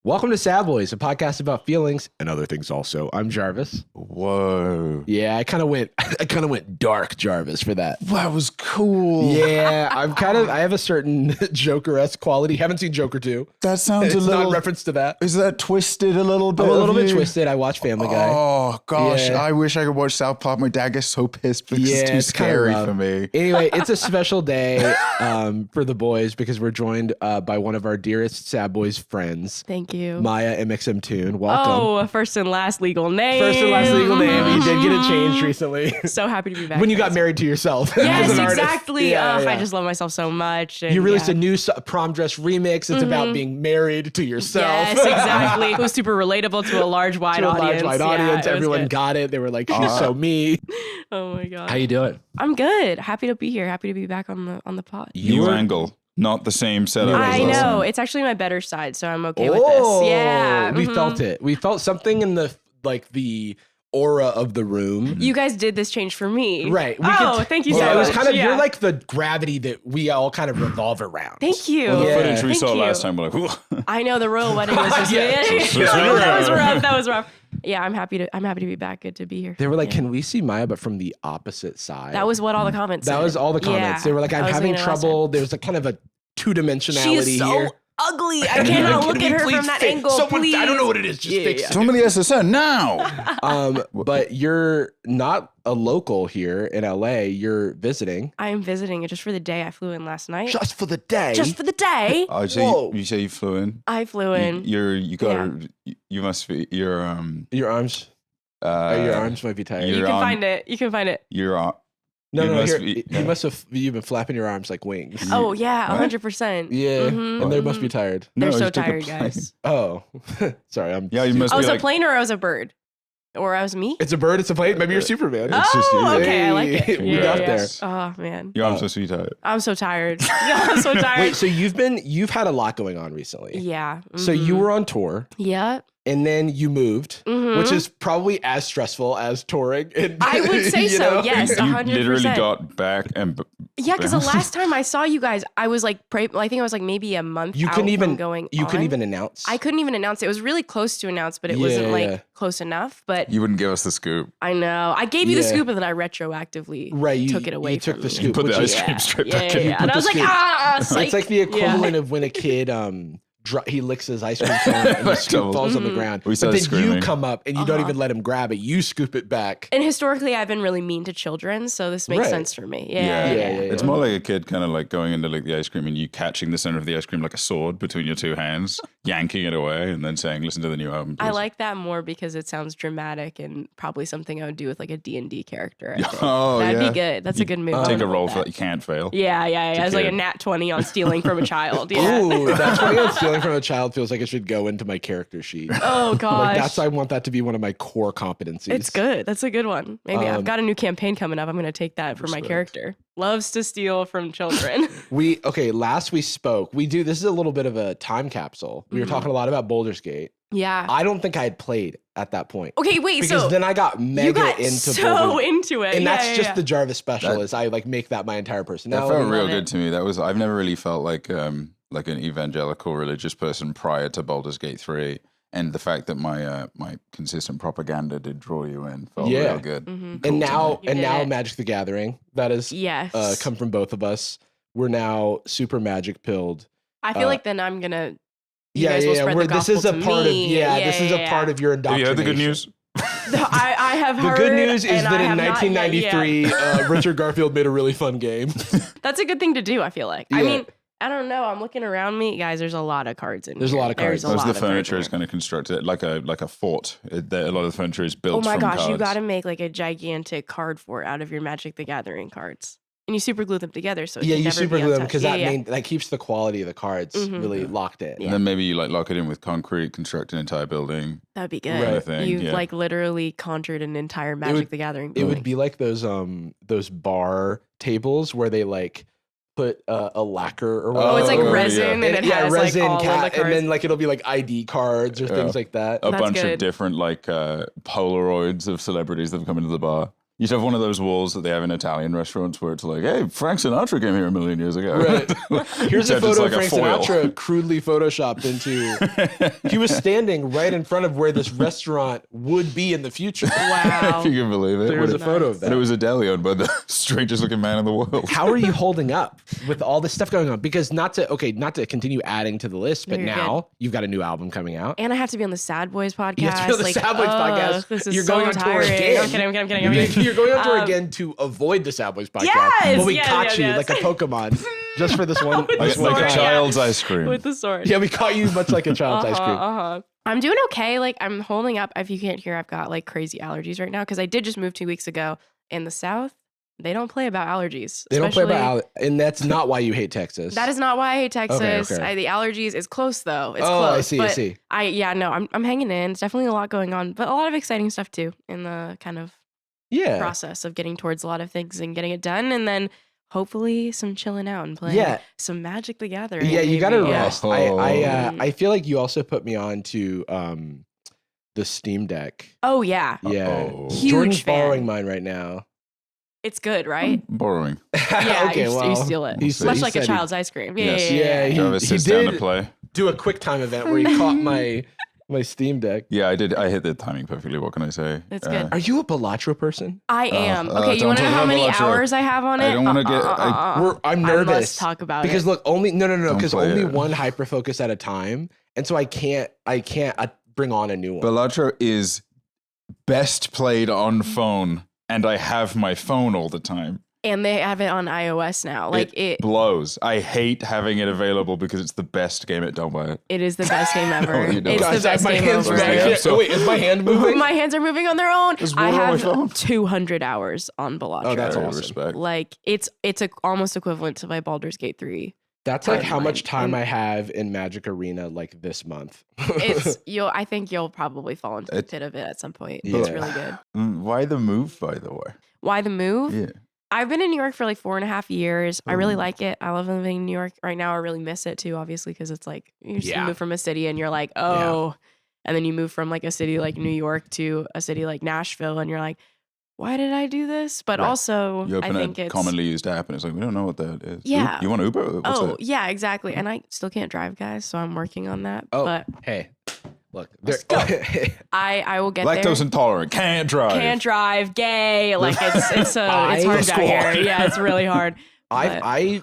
Welcome to Sad Boys, a podcast about feelings and other things also. I'm Jarvis. Whoa. Yeah, I kind of went dark Jarvis for that. That was cool. Yeah, I have a certain Joker-esque quality. Haven't seen Joker 2. That sounds It's a little... not in reference to that. Is that twisted a little bit? I'm a little bit twisted. I watch Family Guy. Oh, gosh. Yeah. I wish I could watch South Park. My dad gets so pissed because it's too it's kinda scary rough. for me. Anyway, it's a special day for the boys because we're joined by one of our dearest Sad Boys friends, Thank you. Maya mxmtoon. Welcome. Oh, first and last legal name. First and last legal name. You did get it changed recently. So happy to be back. When you got guys. married to yourself. Yes, as an artist. exactly. Yeah, yeah. I just love myself so much. And You released a new prom dress remix. It's about being married to yourself. Yes, exactly. It was super relatable to a large, wide audience. audience. Yeah, it was Everyone good. got it. They were like, she's so me. Oh my god. How you doing? I'm good. Happy to be here. Happy to be back on the pod. New angle. Not the same setup. as I last know. time. It's actually my better side, so I'm okay with this. Yeah. We mhm. felt it. We felt something in the aura of the room. You guys did this change for me. Right. Thank you so Yeah, it was much. kind of, Yeah. you're like the gravity that we all kind of revolve around. Thank you. Well, the Yeah. footage we Thank saw you. last time, we're like, "Ooh." I know the royal wedding was just Yeah. that was rough. That was rough. Yeah, I'm happy to be back. Good to be here. They were like, Yeah. can we see Maya, but from the opposite side? That was what all the comments That said. was all the comments. Yeah. They were like, I'm I was having thinking it last trouble. There's a kind of a two-dimensionality She is so here. ugly. I cannot look at her from that angle. Please. I don't know what it is. Just fix it. Somebody has to say now. But you're not a local here in LA. You're visiting. I am visiting just for the day. I flew in last night. Just for the day. Just for the day. Oh, Whoa. you say you flew in? I flew in. You must be, Your arms. Your arms might be tired. you're You can on- find it. You can find it. You're on. No, you no, must here, be- you must have. You've been flapping your arms like wings. Oh yeah, What? 100%. Yeah, Mhm, and they must mhm. be tired. No, They're so just take a tired, plane. guys. Oh, sorry. I'm. Yeah, you must I be was like, a plane or I was a bird, or I was me. It's a bird. It's a plane. Maybe you're Superman. It's just you. Oh, okay. I like it. Hey, we Yeah, got yeah. there. Oh man, your arms so sweet. I'm so tired. I'm so tired. Wait, so you've had a lot going on recently. Yeah. So you were on tour, Yeah. and then you moved, Mhm. which is probably as stressful as touring. And, I would say you so. know? Yes, you 100%. literally got back and Yeah, because the last time I saw you guys, I was like, I think I was like maybe a month. You out couldn't even from going. You couldn't on. even announce. I couldn't even announce it. It was really close to announce, but it Yeah, wasn't like yeah. close enough. But you wouldn't give us the scoop. I know I gave you the Yeah. scoop, and then I retroactively Right, you took it away. You took from the me. scoop. Put the which ice is- cream straight Yeah, back yeah, in. yeah. And I the was like, scoop. psych. It's like the equivalent of when a kid he licks his ice cream cone and the scoop Double. falls on the ground. We But started then you screaming. come up and you don't even let him grab it. You scoop it back. And historically, I've been really mean to children, so this makes Right. sense for me. Yeah, yeah. It's more like a kid kind of like going into like the ice cream and you catching the center of the ice cream like a sword between your two hands, yanking it away, and then saying, "Listen to the new album." I please." like that more because it sounds dramatic and probably something I would do with like a D&D character. I think. Oh, That'd yeah. be good. That's a good move. Take a I roll like for that. You can't fail. Yeah. It's like a kid. nat 20 on stealing from a child. Yeah. Ooh, that's what I'm stealing from a child feels like it should go into my character sheet. Oh gosh. Like I want that to be one of my core competencies. It's good. That's a good one. Maybe I've got a new campaign coming up. I'm going to take that for my Respect. character. Loves to steal from children. Last we spoke, this is a little bit of a time capsule. We were talking a lot about Baldur's Gate. Yeah. I don't think I had played at that point. Okay, wait. Because So then I got mega you got into so Baldur's into it. and Yeah, that's yeah, just yeah. the Jarvis special is I like make that my entire That personality. felt real love good it. to me. I've never really felt like an evangelical religious person prior to Baldur's Gate 3. And the fact that my consistent propaganda did draw you in felt Yeah. real good. Mhm. and now You did it. Magic the Gathering that has Yes. come from both of us. We're now super magic pilled. I feel like then I'm going to. Yeah. This is a part of this is a part of your Have indoctrination. you heard the good news? I have The heard. good news is and that I in have not yet- 1993, Richard Garfield made a really fun game. That's a good thing to do, I feel like. Yeah. I mean, I don't know. I'm looking around me. Guys, there's a lot of cards in There's a here. lot of cards. There's a Most lot of the furniture cards is in here. kind of constructed like a fort. A lot of the furniture is built Oh my from gosh, cards. you got to make like a gigantic card fort out of your Magic the Gathering cards. And you super glue them together so it Yeah, can you never super be glue them untouched. because that keeps the quality of the cards Mhm. really locked in. Yeah. And then maybe you like lock it in with concrete, construct an entire building. That'd be good. Right. Thing, You've yeah. like literally conjured an entire Magic would- the Gathering It building. would be like those bar tables where they like put a lacquer or whatever. Oh, it's like Oh, resin yeah. and it has like all of the and cards. then like it'll be like ID cards or things like that. A That's bunch good. of different like Polaroids of celebrities that have come into the bar. You'd have one of those walls that they have in Italian restaurants where it's like, hey, Frank Sinatra came here a million years ago. Right. Here's a photo of Frank foil. Sinatra crudely photoshopped into. He was standing right in front of where this restaurant would be in the future. Wow. If you can believe it. There was a photo of that. And it was a deli owned by the strangest looking man in the world. How are you holding up with all this stuff going on? Because not to continue adding to the list, but No, you're now you've got a new album coming out. And I have to be on the Sad Boys podcast. You have to be on the Sad Boys podcast. This is You're so going on tour tiring. again. I'm kidding. You're going on tour again to avoid the Sad Boys podcast. Yes, but we yes, caught yes, you yes. like a Pokemon just for this one. Like Sorry, a yeah. child's ice cream. With the sword. Yeah, we caught you much like a child's ice cream. I'm doing okay. Like, I'm holding up. If you can't hear, I've got like crazy allergies right now because I did just move 2 weeks ago. In the South, they don't play about allergies. They don't play about and that's not why you hate Texas. That is not why I hate Texas. Okay. The allergies is close though. It's I close. see. But I'm hanging in. It's definitely a lot going on, but a lot of exciting stuff too in the kind of process of getting towards a lot of things and getting it done, and then hopefully some chilling out and playing some Magic the Gathering. Yeah, you gotta rest. Oh. I feel like you also put me on to the Steam Deck. Oh yeah. Yeah. Uh-oh. Huge Jordan's fan. borrowing mine right now. It's good, right? Borrowing. Yeah, okay, you steal it. he Much he like a said child's ice cream. Yeah, Yes. yeah. Jarvis he sits down to did play. do a quick time event where he caught my Steam Deck. Yeah, I did. I hit the timing perfectly. What can I say? That's good. Are you a Balatro person? I am. Okay, don't you want to know talk how about many Balatro. hours I have on it? I don't want to get. I'm I nervous. must talk about because it. look, only no, Don't because play only it. one hyper focus at a time, and so I can't bring on a new one. Balatro is best played on phone, and I have my phone all the time. And they have it on iOS now. Like it blows. I hate having it available because it's the best game at Don't Buy It. it is the best game ever. You know. It's Guys, the best my game hands ever. are back here. Oh, wait, is my hand moving? My hands are moving on their own. There's I water on my phone. have 200 hours on Balatro. Oh, that's Very awesome. respect. Like it's almost equivalent to my Baldur's Gate 3. That's like how timeline. much time And- I have in Magic Arena like this month. I think you'll probably fall into the pit of it at some point. Yeah. It's really good. Why the move, by the way? Why the move? Yeah. I've been in New York for like 4.5 years. I really Ooh. like it. I love living in New York right now. I really miss it too, obviously, because it's like you just Yeah. move from a city and you're like, oh, and then you move from like a city like New York to a city like Nashville, and you're like, why did I do this? But Right. also, You I open think a it's commonly used app, and it's like, we don't know what that is. Yeah. You want Uber? What's oh that? yeah, exactly. And I still can't drive, guys, so I'm working on that. Oh, But hey, look, Let's go. I will get Lactose there. intolerant. Can't drive. Can't drive, gay. Like it's hard down squad. here. Yeah, it's really hard. But- I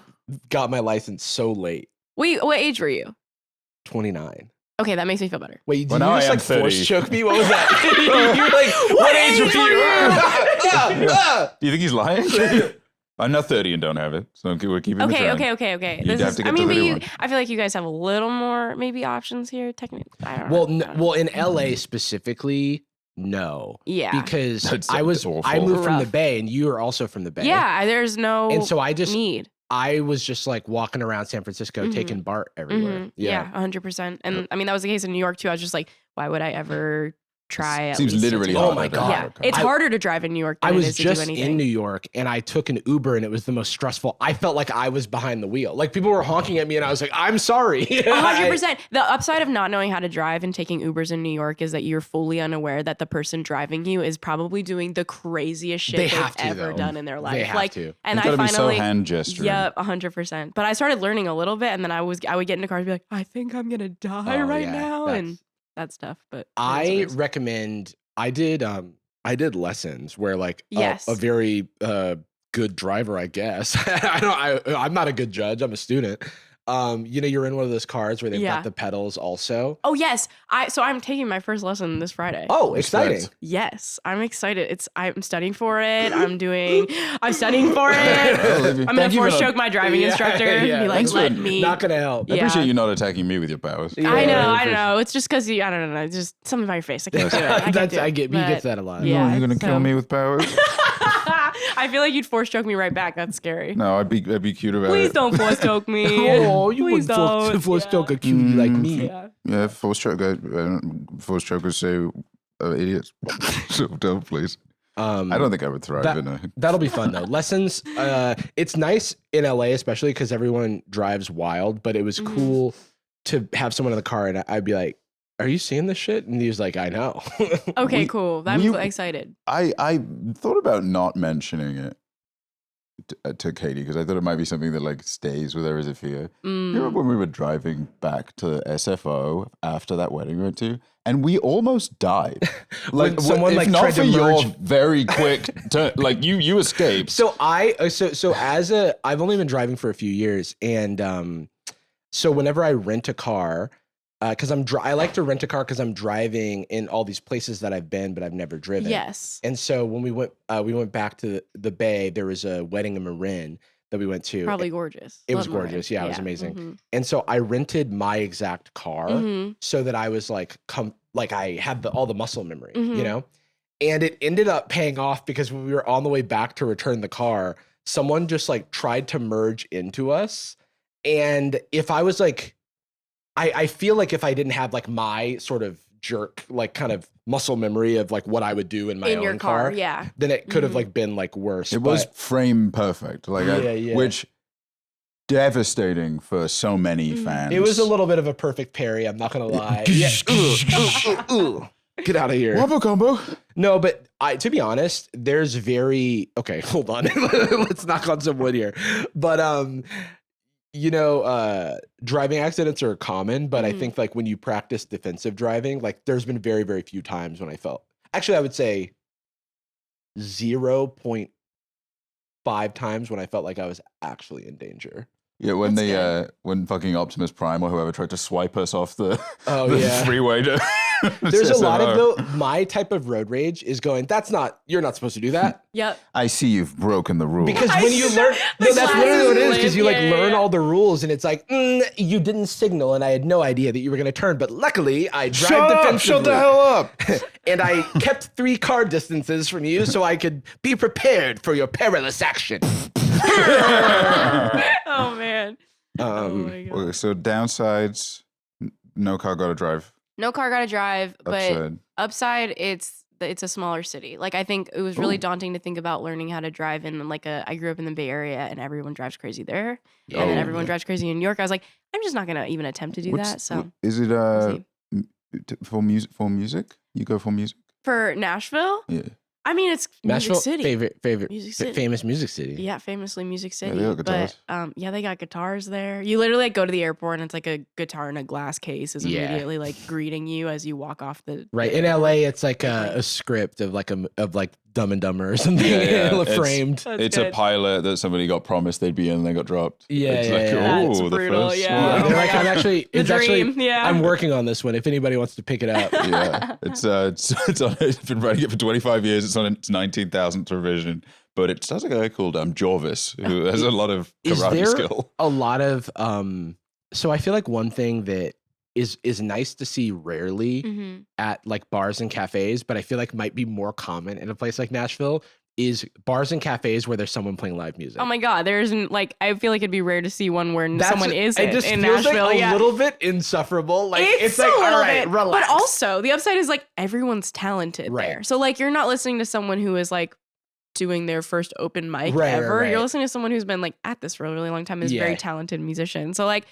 got my license so late, Wait, what age were you? 29. Okay, that makes me feel better. Wait, did Well, you now I just am like force 30. choke me? What was that? You're like, what age were you? Do you think he's lying? I'm not 30 and don't have it, so we're keeping the trend. Okay. You'd have to get to but 31. I feel like you guys have a little more maybe options here. Technically, I don't know. Well, in LA specifically, no. Yeah. Because That's I awful. moved from the Rough. Bay, and you are also from the Bay. Yeah, there's no And so I was just like walking around San Francisco, Mhm. taking BART everywhere. Mhm. Yeah, 100%. And I mean, that was the case in New York too. I was just like, why would I ever try it? Seems literally Oh harder my than God. Yeah, America. it's harder to drive in New York than I it was is to do just anything. in New York, and I took an Uber, and it was the most stressful. I felt like I was behind the wheel. Like people were honking at me, and I was like, "I'm sorry." 100%. The upside of not knowing how to drive and taking Ubers in New York is that you're fully unaware that the person driving you is probably doing the craziest shit They they've have to, ever though. done in their life. They have like, to. and It's I gotta be so finally, hand gesturing. yeah, 100%. But I started learning a little bit, and then I would get in the car and be like, I think I'm gonna die Oh, right yeah, now, that's- and that's tough. But I recommend. I did lessons where like Yes. a very good driver, I guess. I'm not a good judge. I'm a student. You're in one of those cars where they've Yeah. got the pedals also. Oh yes, I'm taking my first lesson this Friday. Oh, exciting! Respect. Yes, I'm excited. I'm studying for it. I'm studying for it. Olivia, I'm gonna thank you force for choke my driving Yeah, instructor. yeah. Be like, Thanks for let me. Not gonna help. I Yeah. appreciate you not attacking me with your powers. Yeah. I Yeah, don't know. It's just because I don't know. Just something about your face. I can't do it. I get. He gets that a lot. Yeah. You're gonna so- kill me with powers? I feel like you'd force choke me right back. That's scary. No, I'd be cute about Please it. don't force choke me. Oh, you Please wouldn't don't. force Yeah. choke a cutie like me. Yeah. Yeah, force chokers say idiots. So don't, please. I don't think I would thrive in a. That'll be fun though. Lessons. It's nice in LA, especially because everyone drives wild. But it was Mhm. cool to have someone in the car, and I'd be like, are you seeing this shit? And he was like, I know. Okay, cool. I'm excited. I thought about not mentioning it to Katie because I thought it might be something that like stays with her as a fear. You remember when we were driving back to SFO after that wedding we went to, and we almost died. Like someone if like not tried for to merge. your very quick turn, like you escaped. So I've only been driving for a few years, and so whenever I rent a car, because I like to rent a car because I'm driving in all these places that I've been but I've never driven. Yes. And so when we went back to the Bay, there was a wedding in Marin that we went to. Probably gorgeous. It was gorgeous. Yeah, it was amazing. And so I rented my exact car so that I was like I had all the muscle memory, you know? And it ended up paying off because when we were on the way back to return the car, someone just like tried to merge into us. And if I was like, I feel like if I didn't have like my sort of jerk, like kind of muscle memory of like what I would do in my own car, then it could have like been like worse. It was frame perfect, like which devastating for so many fans. It was a little bit of a perfect parry. I'm not gonna lie. Get out of here. Wombo combo. No, but to be honest, there's okay, hold on. Let's knock on some wood here. But driving accidents are common, but I think like when you practice defensive driving, like there's been very, very few times when I would say 0.5 times when I felt like I was actually in danger. Yeah, when when fucking Optimus Prime or whoever tried to swipe us off the freeway to there's a lot of my type of road rage is going, you're not supposed to do that. Yep. I see you've broken the rules. Because when you learn, that's literally what it is, because you learn all the rules and it's like, you didn't signal and I had no idea that you were going to turn, but luckily I drive defensively. Shut the hell up. And I kept 3 car distances from you so I could be prepared for your perilous action. Oh man. Oh my God. So downsides, no car got to drive. No car got to drive, but upside it's a smaller city. Like I think it was really daunting to think about learning how to drive in I grew up in the Bay Area and everyone drives crazy there. And then everyone drives crazy in New York. I was like, I'm just not going to even attempt to do that. So is it for music? You go for music? For Nashville? Yeah. I mean, it's Nashville, music city. favorite music city. Famous music city. Yeah, famously music city. Yeah, they got guitars. But they got guitars there. You literally go to the airport and it's like a guitar in a glass case is immediately like greeting you as you walk off the right. In LA, it's like a script of like Dumb and Dumber or something. Framed. It's a pilot that somebody got promised they'd be in and they got dropped. That's brutal. They're like, I'm working on this one. If anybody wants to pick it up. Yeah. It's been writing it for 25 years. It's on its 19,000th revision. But it sounds like a guy called Jarvis, who has a lot of karate skill. A lot of so I feel like one thing that is nice to see rarely at like bars and cafes, but I feel like might be more common in a place like Nashville is bars and cafes where there's someone playing live music. Oh my God, I feel like it'd be rare to see one where someone isn't it just in feels Nashville. Like a little bit insufferable. Like it's like, all right, relax. But also the upside is like everyone's talented there. So like you're not listening to someone who is like doing their first open mic ever. Right. You're listening to someone who's been like at this for a really long time, is a very talented musician. So like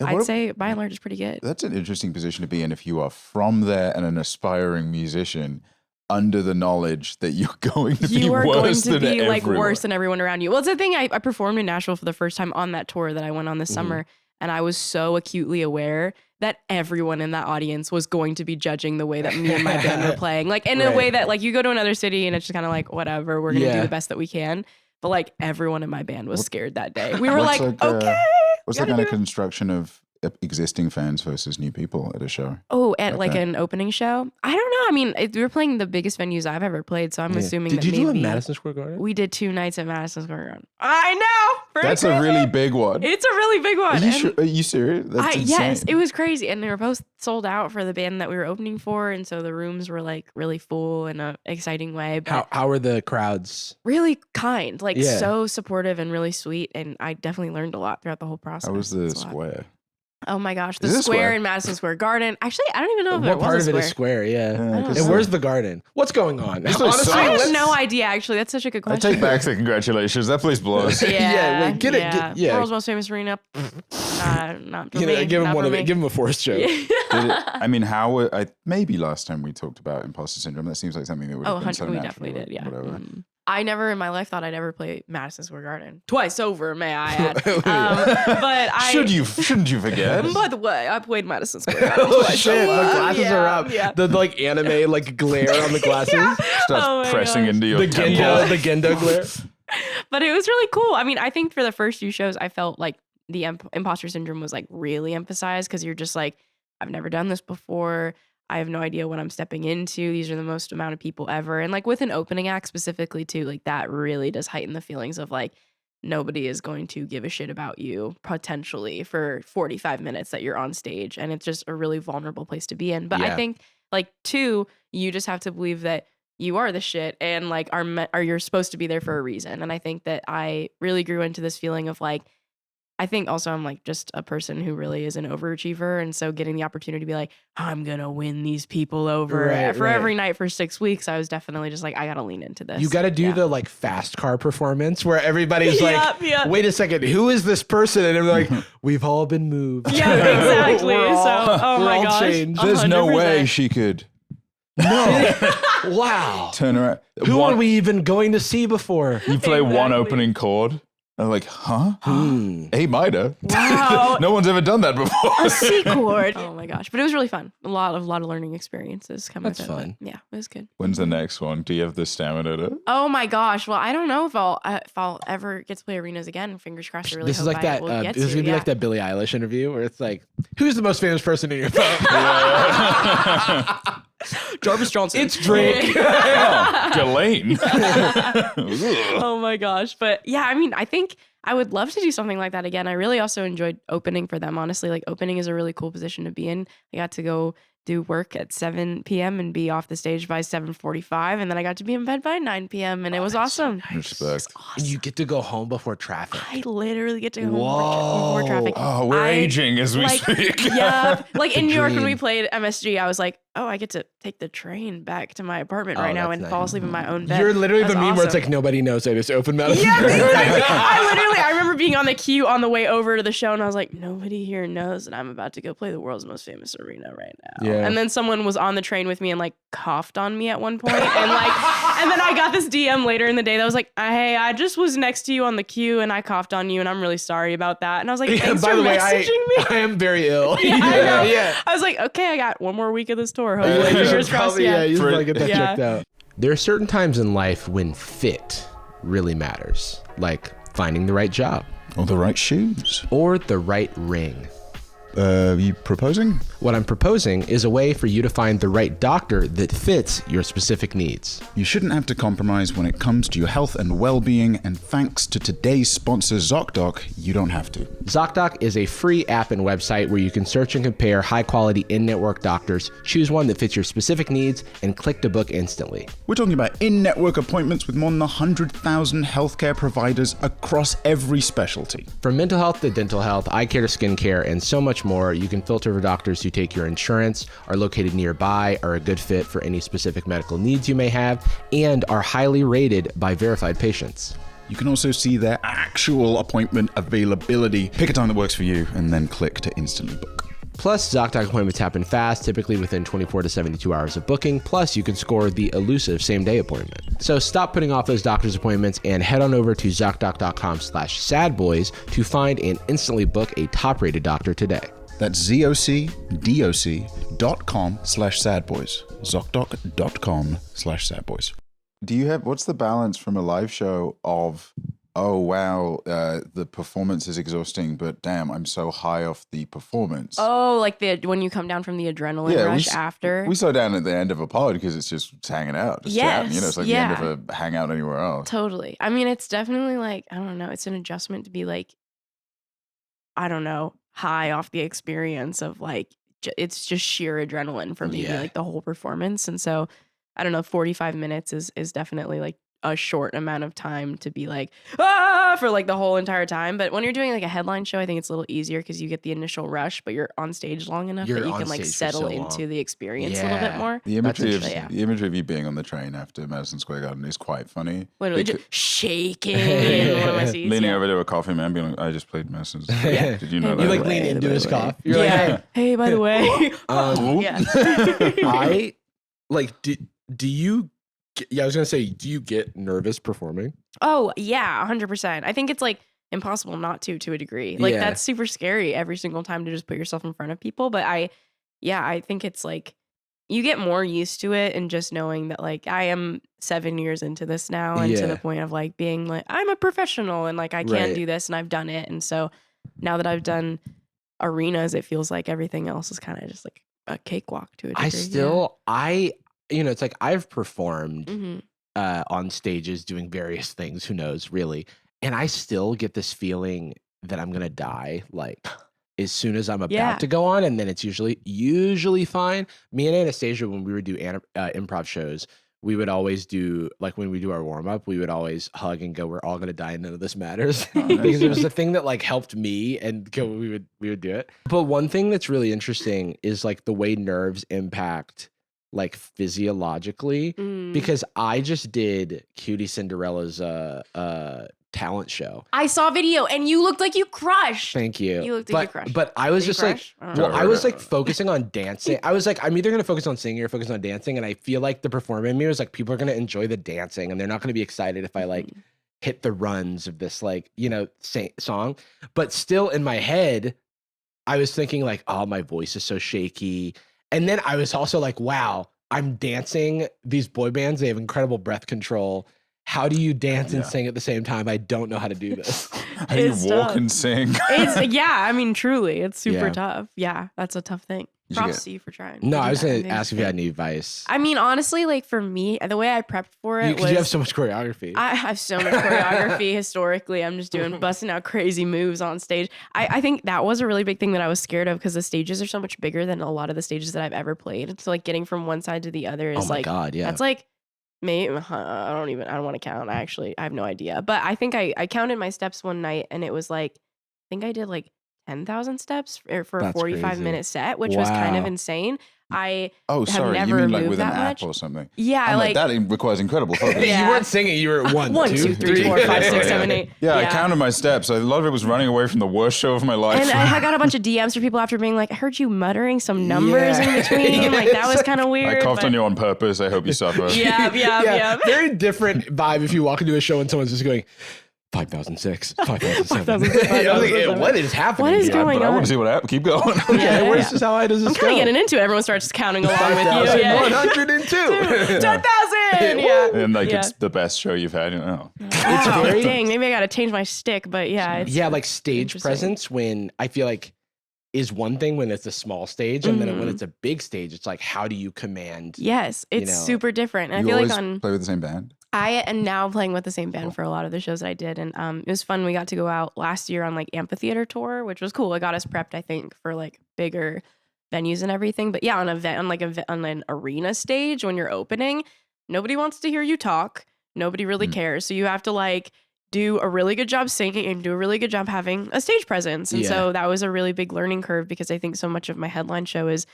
I'd say by and large it's pretty good. That's an interesting position to be in if you are from there and an aspiring musician under the knowledge that you're going to be worse than everyone. Like worse than everyone around you. Well, it's the thing. I performed in Nashville for the first time on that tour that I went on this summer, and I was so acutely aware that everyone in that audience was going to be judging the way that me and my band were playing. Like in a way that like you go to another city and it's just kind of like whatever, we're gonna do the best that we can. But like everyone in my band was scared that day. We were like okay. What's the kind of construction of existing fans versus new people at a show? Oh, at like an opening show? I don't know. I mean, we were playing the biggest venues I've ever played, so I'm assuming Did you do a Madison Square Garden? We did 2 nights at Madison Square Garden. I know! That's crazy. A really big one. It's a really big one. Are you serious? That's insane. Yes, it was crazy. And they were both sold out for the band that we were opening for, and so the rooms were like really full in an exciting way. But how were the crowds? Really kind, like so supportive and really sweet, and I definitely learned a lot throughout the whole process. How was the square? Oh my gosh, the square in Madison Square Garden. Actually, I don't even know if what part of it is square. Yeah. And where's the garden? What's going on? Honestly, I have no idea. Actually, that's such a good question. I take back the congratulations. That place blows. Yeah, get it. World's most famous arena. Not for me. Give him a Forrest joke. I mean, maybe last time we talked about imposter syndrome. That seems like something that would have been so natural. We definitely did. Yeah. Whatever. I never in my life thought I'd ever play Madison Square Garden. Twice over, may I add. But shouldn't you forget? By the way, I played Madison Square Garden. Shit, the glasses are up. Yeah. The anime glare on the glasses starts pressing into your temple. The Gendo glare. But it was really cool. I mean, I think for the first few shows, I felt like the imposter syndrome was really emphasized because you're just like, I've never done this before. I have no idea what I'm stepping into. These are the most amount of people ever. And with an opening act specifically too, that really does heighten the feelings of nobody is going to give a shit about you potentially for 45 minutes that you're on stage. And it's just a really vulnerable place to be in. But I think two, you just have to believe that you are the shit and you're supposed to be there for a reason. And I think that I really grew into this feeling of I think also I'm just a person who really is an overachiever. And so getting the opportunity to be I'm going to win these people over every night for 6 weeks. I was definitely just I got to lean into this. You got to do the fast car performance where everybody's wait a second, who is this person? And they're we've all been moved. Yeah, exactly. Oh my gosh. Changed. There's 100%. No way she could. No. Wow. Turn around. Who are we even going to see before? You play one opening chord. I'm huh? A minor. Wow. No one's ever done that before. A C chord. Oh my gosh. But it was really fun. A lot of learning experiences coming. That's fun. Yeah, it was good. When's the next one? Do you have the stamina to? Oh my gosh. Well, I don't know if I'll ever get to play arenas again. Fingers crossed. I really this is that. This is gonna be like that Billie Eilish interview where it's who's the most famous person in your phone? Jarvis Johnson. It's Drake. Ghislaine. Oh my gosh. But yeah, I mean, I think I would love to do something like that again. I really also enjoyed opening for them, honestly. Opening is a really cool position to be in. I got to go do work at 7 p.m. and be off the stage by 7:45, and then I got to be in bed by 9 p.m. and it was awesome. So nice. Respect. Awesome. And you get to go home before traffic. I literally get to go home before traffic. Oh, we're aging as we speak. Yeah. In New York when we played MSG, I was I get to take the train back to my apartment right now and fall asleep in my own bed. You're literally the meme where it's nobody knows I just opened Madison. Yeah, exactly. I remember being on the queue on the way over to the show and I was nobody here knows that I'm about to go play the world's most famous arena right now. Yeah. And then someone was on the train with me and coughed on me at one point and and then I got this DM later in the day that was hey, I just was next to you on the queue and I coughed on you and I'm really sorry about that. And I was thanks for messaging me. I am very ill. Yeah. I was okay, I got one more week of this tour. Hopefully, fingers crossed. Yeah, you just get that checked out. There are certain times in life when fit really matters, like finding the right job. Or the right shoes. Or the right ring. You proposing? What I'm proposing is a way for you to find the right doctor that fits your specific needs. You shouldn't have to compromise when it comes to your health and well-being, and thanks to today's sponsor, ZocDoc, you don't have to. ZocDoc is a free app and website where you can search and compare high-quality in-network doctors, choose one that fits your specific needs, and click to book instantly. We're talking about in-network appointments with more than 100,000 healthcare providers across every specialty. From mental health to dental health, eye care to skincare, and so much more, you can filter for doctors who take your insurance, are located nearby, are a good fit for any specific medical needs you may have, and are highly rated by verified patients. You can also see their actual appointment availability. Pick a time that works for you and then click to instantly book. Plus, ZocDoc appointments happen fast, typically within 24 to 72 hours of booking. Plus, you can score the elusive same-day appointment. So stop putting off those doctor's appointments and head on over to ZocDoc.com/sadboys to find and instantly book a top-rated doctor today. That's ZocDoc.com/sadboys. ZocDoc.com/sadboys. What's the balance from a live show of, oh wow, the performance is exhausting, but damn, I'm so high off the performance. Oh, when you come down from the adrenaline rush after. We slow down at the end of a pod because it's just hanging out, just chatting. It's like the end of a hangout anywhere else. Totally. I mean, it's definitely I don't know, it's an adjustment to be I don't know, high off the experience of it's just sheer adrenaline for me, the whole performance. And so I don't know, 45 minutes is definitely a short amount of time to be like, for like the whole entire time. But when you're doing like a headline show, I think it's a little easier because you get the initial rush, but you're on stage long enough that you can like settle into the experience a little bit more. The imagery of you being on the train after Madison Square Garden is quite funny. Literally just shaking in one of my seats. Leaning over to a coffee man being like, I just played Madison Square Garden. Did you know that? You like lean into his cough. You're like, hey, by the way. I like, do you, I was going to say, do you get nervous performing? Oh, yeah, 100%. I think it's like impossible not to a degree. Like that's super scary every single time to just put yourself in front of people. But I think it's like you get more used to it and just knowing that like I am 7 years into this now and to the point of like being like, I'm a professional and like I can do this and I've done it. And so now that I've done arenas, it feels like everything else is kind of just like a cakewalk to a degree. It's like I've performed on stages doing various things, who knows really. And I still get this feeling that I'm going to die like as soon as I'm about to go on. And then it's usually fine. Me and Anastasia, when we would do improv shows, we would always do, like when we do our warm up, we would always hug and go, we're all going to die and none of this matters. Because it was the thing that like helped me and we would do it. But one thing that's really interesting is like the way nerves impact like physiologically, because I just did Cutie Cinderella's talent show. I saw video and you looked like you crushed. Thank you. You looked like you crushed. But I was just like, I was like focusing on dancing. I was like, I'm either going to focus on singing or focus on dancing. And I feel like the performer in me was like, people are going to enjoy the dancing and they're not going to be excited if I like hit the runs of this like, song. But still in my head, I was thinking like, oh, my voice is so shaky. And then I was also like, wow, I'm dancing. These boy bands, they have incredible breath control. How do you dance and sing at the same time? I don't know how to do this. How do you walk and sing? Truly, it's super tough. Yeah, that's a tough thing. Props to you for trying. No, I was going to ask if you had any advice. I mean, honestly, like for me, the way I prepped for it was... You have so much choreography. I have so much choreography historically. I'm just busting out crazy moves on stage. I think that was a really big thing that I was scared of because the stages are so much bigger than a lot of the stages that I've ever played. So like getting from one side to the other is that's like... Maybe I don't want to count. I have no idea. But I think I counted my steps one night and it was like, I think I did like 10,000 steps for a 45-minute set, which was kind of insane. I have never you mean like moved with that an app much. Or something? Yeah, like that requires incredible focus. You weren't singing, you were 1, 2, 3, 4, 5, 6, 7, 8. Yeah, I counted my steps. A lot of it was running away from the worst show of my life. And I got a bunch of DMs for people after being like, I heard you muttering some numbers in between. Like that was kind of weird. I coughed on you on purpose. I hope you suffer. Yeah. Very different vibe if you walk into a show and someone's just going, 5,006, 5,007. What is happening? What is going on? I want to see what happened. Keep going. Where's this? How high does this I'm kind of getting into it. Everyone starts counting along with you. 102. 10,000. Yeah. And like it's the best show you've had. It's very dang. Maybe I got to change my shtick, but it's like stage presence when I feel like is one thing when it's a small stage, and then when it's a big stage, it's like how do you command? Yes, it's super different. And I feel like play with the same band. I am now playing with the same band for a lot of the shows that I did. And it was fun. We got to go out last year on like amphitheater tour, which was cool. It got us prepped, I think, for like bigger venues and everything. But yeah, on an arena stage when you're opening, nobody wants to hear you talk. Nobody really cares. So you have to like do a really good job singing and do a really good job having a stage presence. And so that was a really big learning curve because I think so much of my headline show is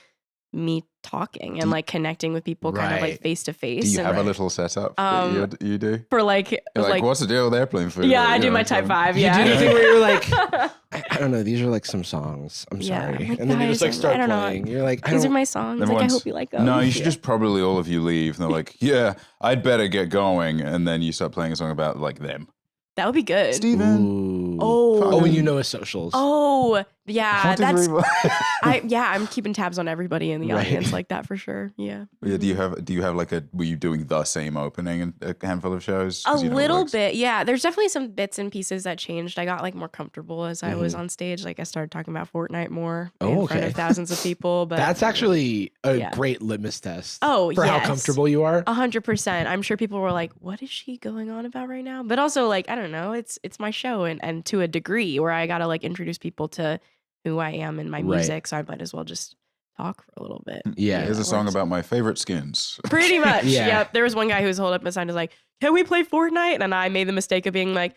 me talking and like connecting with people kind of like face to face. Do you have a little setup that you do? For like what's the deal with airplane food? Yeah, I do my type 5. Yeah. You do the thing where you're like, I don't know, these are like some songs. I'm sorry. Like, and then you just like start playing. You're like, these are my songs. Like, I hope you like them. No, you should just probably all of you leave. And they're like, yeah, I'd better get going. And then you start playing a song about like them. That would be good. Steven. Oh, and you know his socials. Oh, yeah. I'm keeping tabs on everybody in the audience like that for sure. Yeah. Yeah. Do you have like were you doing the same opening in a handful of shows? A little bit. Yeah. There's definitely some bits and pieces that changed. I got like more comfortable as I was on stage. Like I started talking about Fortnite more in front of thousands of people. But that's actually a great litmus test. For how comfortable you are. 100%. I'm sure people were like, what is she going on about right now? But also like, I don't know. It's my show and to a degree where I got to like introduce people to who I am and my music. So I might as well just talk for a little bit. Yeah. Here's a song about my favorite skins. Pretty much. Yep. There was one guy who was holding up a sign, was like, "Can we play Fortnite?" And I made the mistake of being like,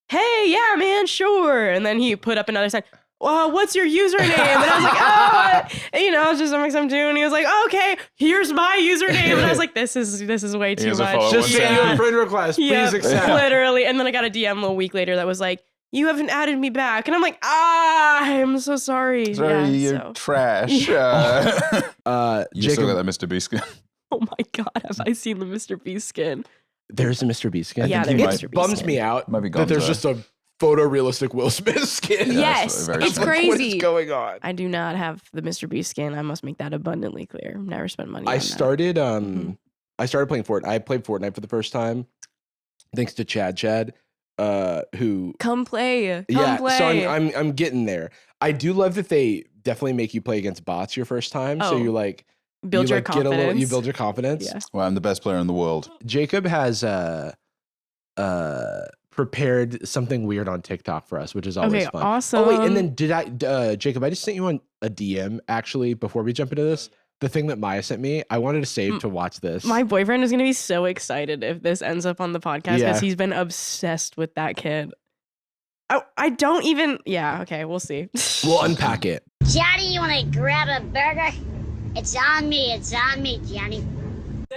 "Hey, yeah, man, sure." And then he put up another sign. What's your username? And I was like, it's just mxmtoon. And he was like, okay, here's my username. And I was like, this is way too much. Just send you a friend request. Please accept. Literally. And then I got a DM a week later that was like, you haven't added me back. And I'm like, I'm so sorry. Sorry, you're trash. You still got that Mr. Beast skin? Oh my God, have I seen the Mr. Beast skin? There's a Mr. Beast skin. Yeah, there's Mr. Beast skin. It bums me out that there's just a photorealistic Will Smith skin. Yes, it's crazy. What is going on? I do not have the Mr. Beast skin. I must make that abundantly clear. Never spent money on I started playing Fortnite. I played Fortnite for the first time thanks to Chad who come play. Play. So I'm getting there. I do love that they definitely make you play against bots your first time. So you build your confidence. You build your confidence. Yeah. Well, I'm the best player in the world. Jacob has prepared something weird on TikTok for us, which is always fun. Awesome. Oh wait, and then Jacob, I just sent you a DM actually before we jump into this. The thing that Maya sent me, I wanted to save to watch this. My boyfriend is going to be so excited if this ends up on the podcast because he's been obsessed with that kid. I don't even... Yeah, okay, we'll see. We'll unpack it. Johnny, you want to grab a burger? It's on me, Johnny.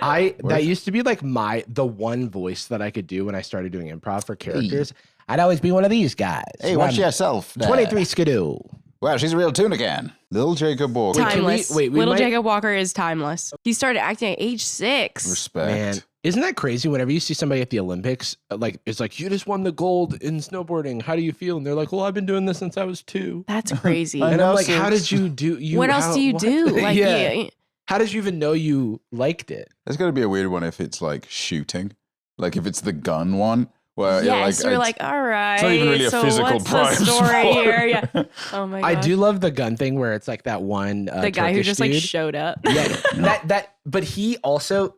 That used to be like the one voice that I could do when I started doing improv for characters. I'd always be one of these guys. Hey, watch yourself. 23 Skidoo. Wow, she's a real tune again. Little Jacob Walker. Timeless. Jacob Walker is timeless. He started acting at age 6. Respect. Man, isn't that crazy? Whenever you see somebody at the Olympics, it's like, you just won the gold in snowboarding. How do you feel? And they're like, well, I've been doing this since I was 2. That's crazy. And I'm like, how did you do? What else do you do? Like, how did you even know you liked it? There's got to be a weird one if it's like shooting. Like if it's the gun one. Where you're like, all right. It's not even really a physical prime story here. Yeah. Oh my god. I do love the gun thing where it's like that one the guy Turkish who just dude. like showed up. Yeah. But he also,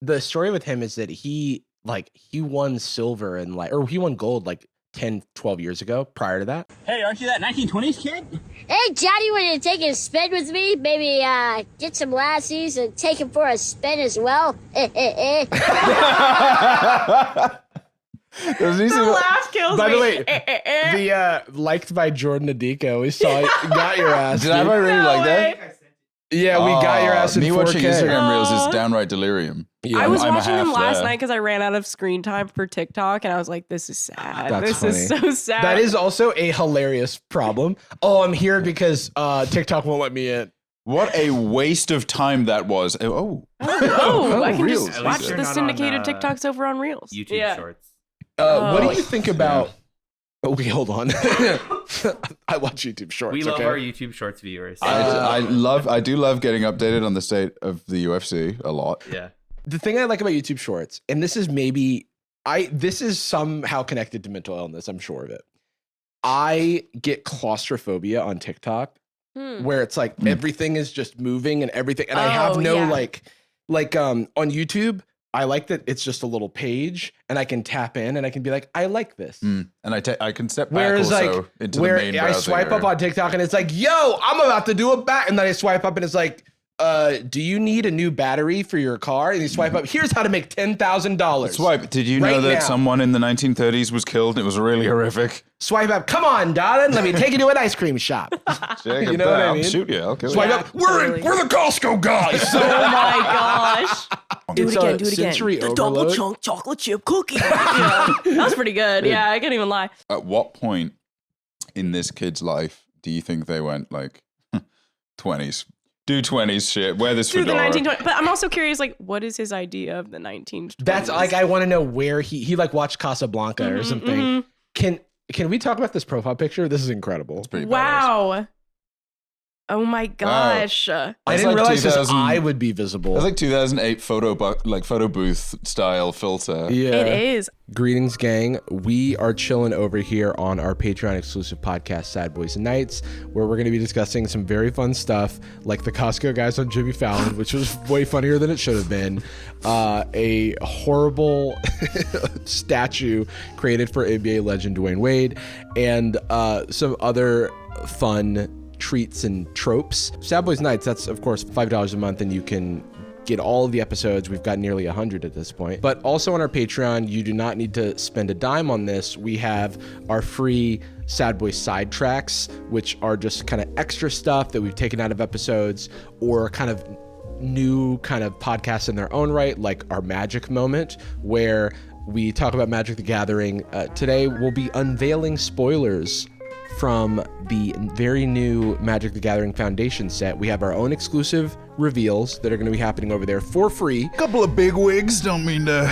the story with him is that he won silver and or he won gold 10, 12 years ago prior to that. Hey, aren't you that 1920s kid? Hey, Johnny, want to take a spin with me? Maybe get some lassies and take him for a spin as well? The laugh kills by me. the way, the liked by Jordan Adiko. We saw it. Got your ass. Did I really like that? Yeah, we got your ass in 4K. Me watching Instagram Reels is downright delirium. Yeah, I was watching them last night because I ran out of screen time for TikTok, and I was like, this is sad. This is so sad. That is also a hilarious problem. Oh, I'm here because TikTok won't let me in. What a waste of time that was. I can Reels. just watch the syndicated TikToks over on Reels. YouTube Shorts. What do you think about... Okay, hold on. I watch YouTube Shorts. We love our YouTube Shorts viewers. I do love getting updated on the state of the UFC a lot. Yeah. The thing I like about YouTube Shorts, and this is this is somehow connected to mental illness, I'm sure of it. I get claustrophobia on TikTok, where it's like everything is just moving and everything, and I have no on YouTube. I like that it's just a little page, and I can tap in, and I can be like, I like this. And I can step back also into the main browsing I swipe up on TikTok, and it's like, yo, I'm about to do a back, and then I swipe up, and it's like, do you need a new battery for your car? And you swipe up, here's how to make $10,000. Swipe. Did you know that someone in the 1930s was killed? It was really horrific. Swipe up. Come on, darling. Let me take you to an ice cream shop. You know what I mean? I'll shoot you. I'll kill you. Swipe up. We're the Costco guys. Oh my gosh. Do it again. The double chunk chocolate chip cookie. That was pretty good. Yeah, I can't even lie. At what point in this kid's life do you think they went 20s? Do 20s shit. Wear this fedora. Do the 1920s. But I'm also curious, what is his idea of the 1920s? That's I want to know where he watched Casablanca or something. Can we talk about this profile picture? This is incredible. It's pretty badass. Oh my gosh. Wow. I didn't realize his eye would be visible. It's like 2008 photo booth style filter. Yeah. It is. Greetings, gang. We are chilling over here on our Patreon exclusive podcast, Sad Boyz Nightz, where we're going to be discussing some very fun stuff like the Costco guys on Jimmy Fallon, which was way funnier than it should have been. A horrible statue created for NBA legend Dwayne Wade, and some other fun treats and tropes. Sad Boyz Nightz, that's of course $5 a month, and you can get all of the episodes. We've got nearly 100 at this point. But also on our Patreon, you do not need to spend a dime on this. We have our free Sad Boy side tracks, which are just kind of extra stuff that we've taken out of episodes, or kind of new kind of podcasts in their own right, like our Magic Moment, where we talk about Magic the Gathering. Today we'll be unveiling spoilers from the very new Magic the Gathering Foundation set. We have our own exclusive reveals that are going to be happening over there for free. Couple of big wigs, don't mean to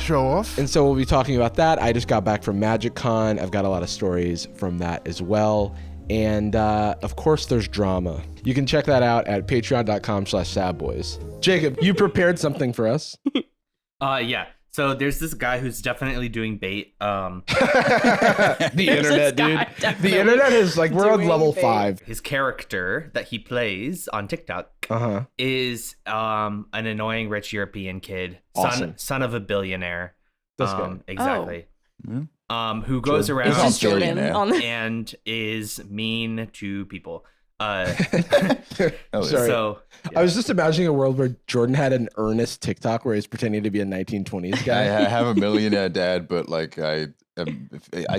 show off. And so we'll be talking about that. I just got back from MagicCon. I've got a lot of stories from that as well. And of course there's drama. You can check that out at patreon.com/sadboys. Jacob, you prepared something for us. Yeah. So there's this guy who's definitely doing bait. The internet, dude. The internet is like, we're on level 5. His character that he plays on TikTok is an annoying rich European kid, son of a billionaire. This guy. Exactly. Oh. Who goes around It's just Jordan and is mean to people. Sorry. So I was just imagining a world where Jordan had an earnest TikTok where he's pretending to be a 1920s guy. I have a millionaire dad, but like I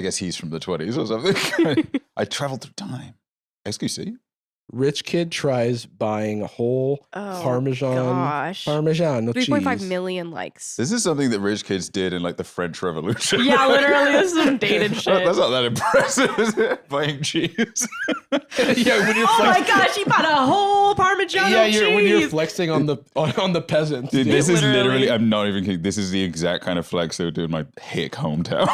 guess he's from the 20s or something. I traveled through time. XQC. Rich kid tries buying a whole Parmesan cheese. 3.5 million likes. This is something that rich kids did in like the French Revolution. Yeah, literally, this is some dated shit. That's not that impressive, is it? Buying cheese. Yeah, when you're my gosh, he bought a whole Parmesan cheese. When you're flexing on the peasants. Dude, this is literally, I'm not even kidding. This is the exact kind of flex they would do in my hick hometown.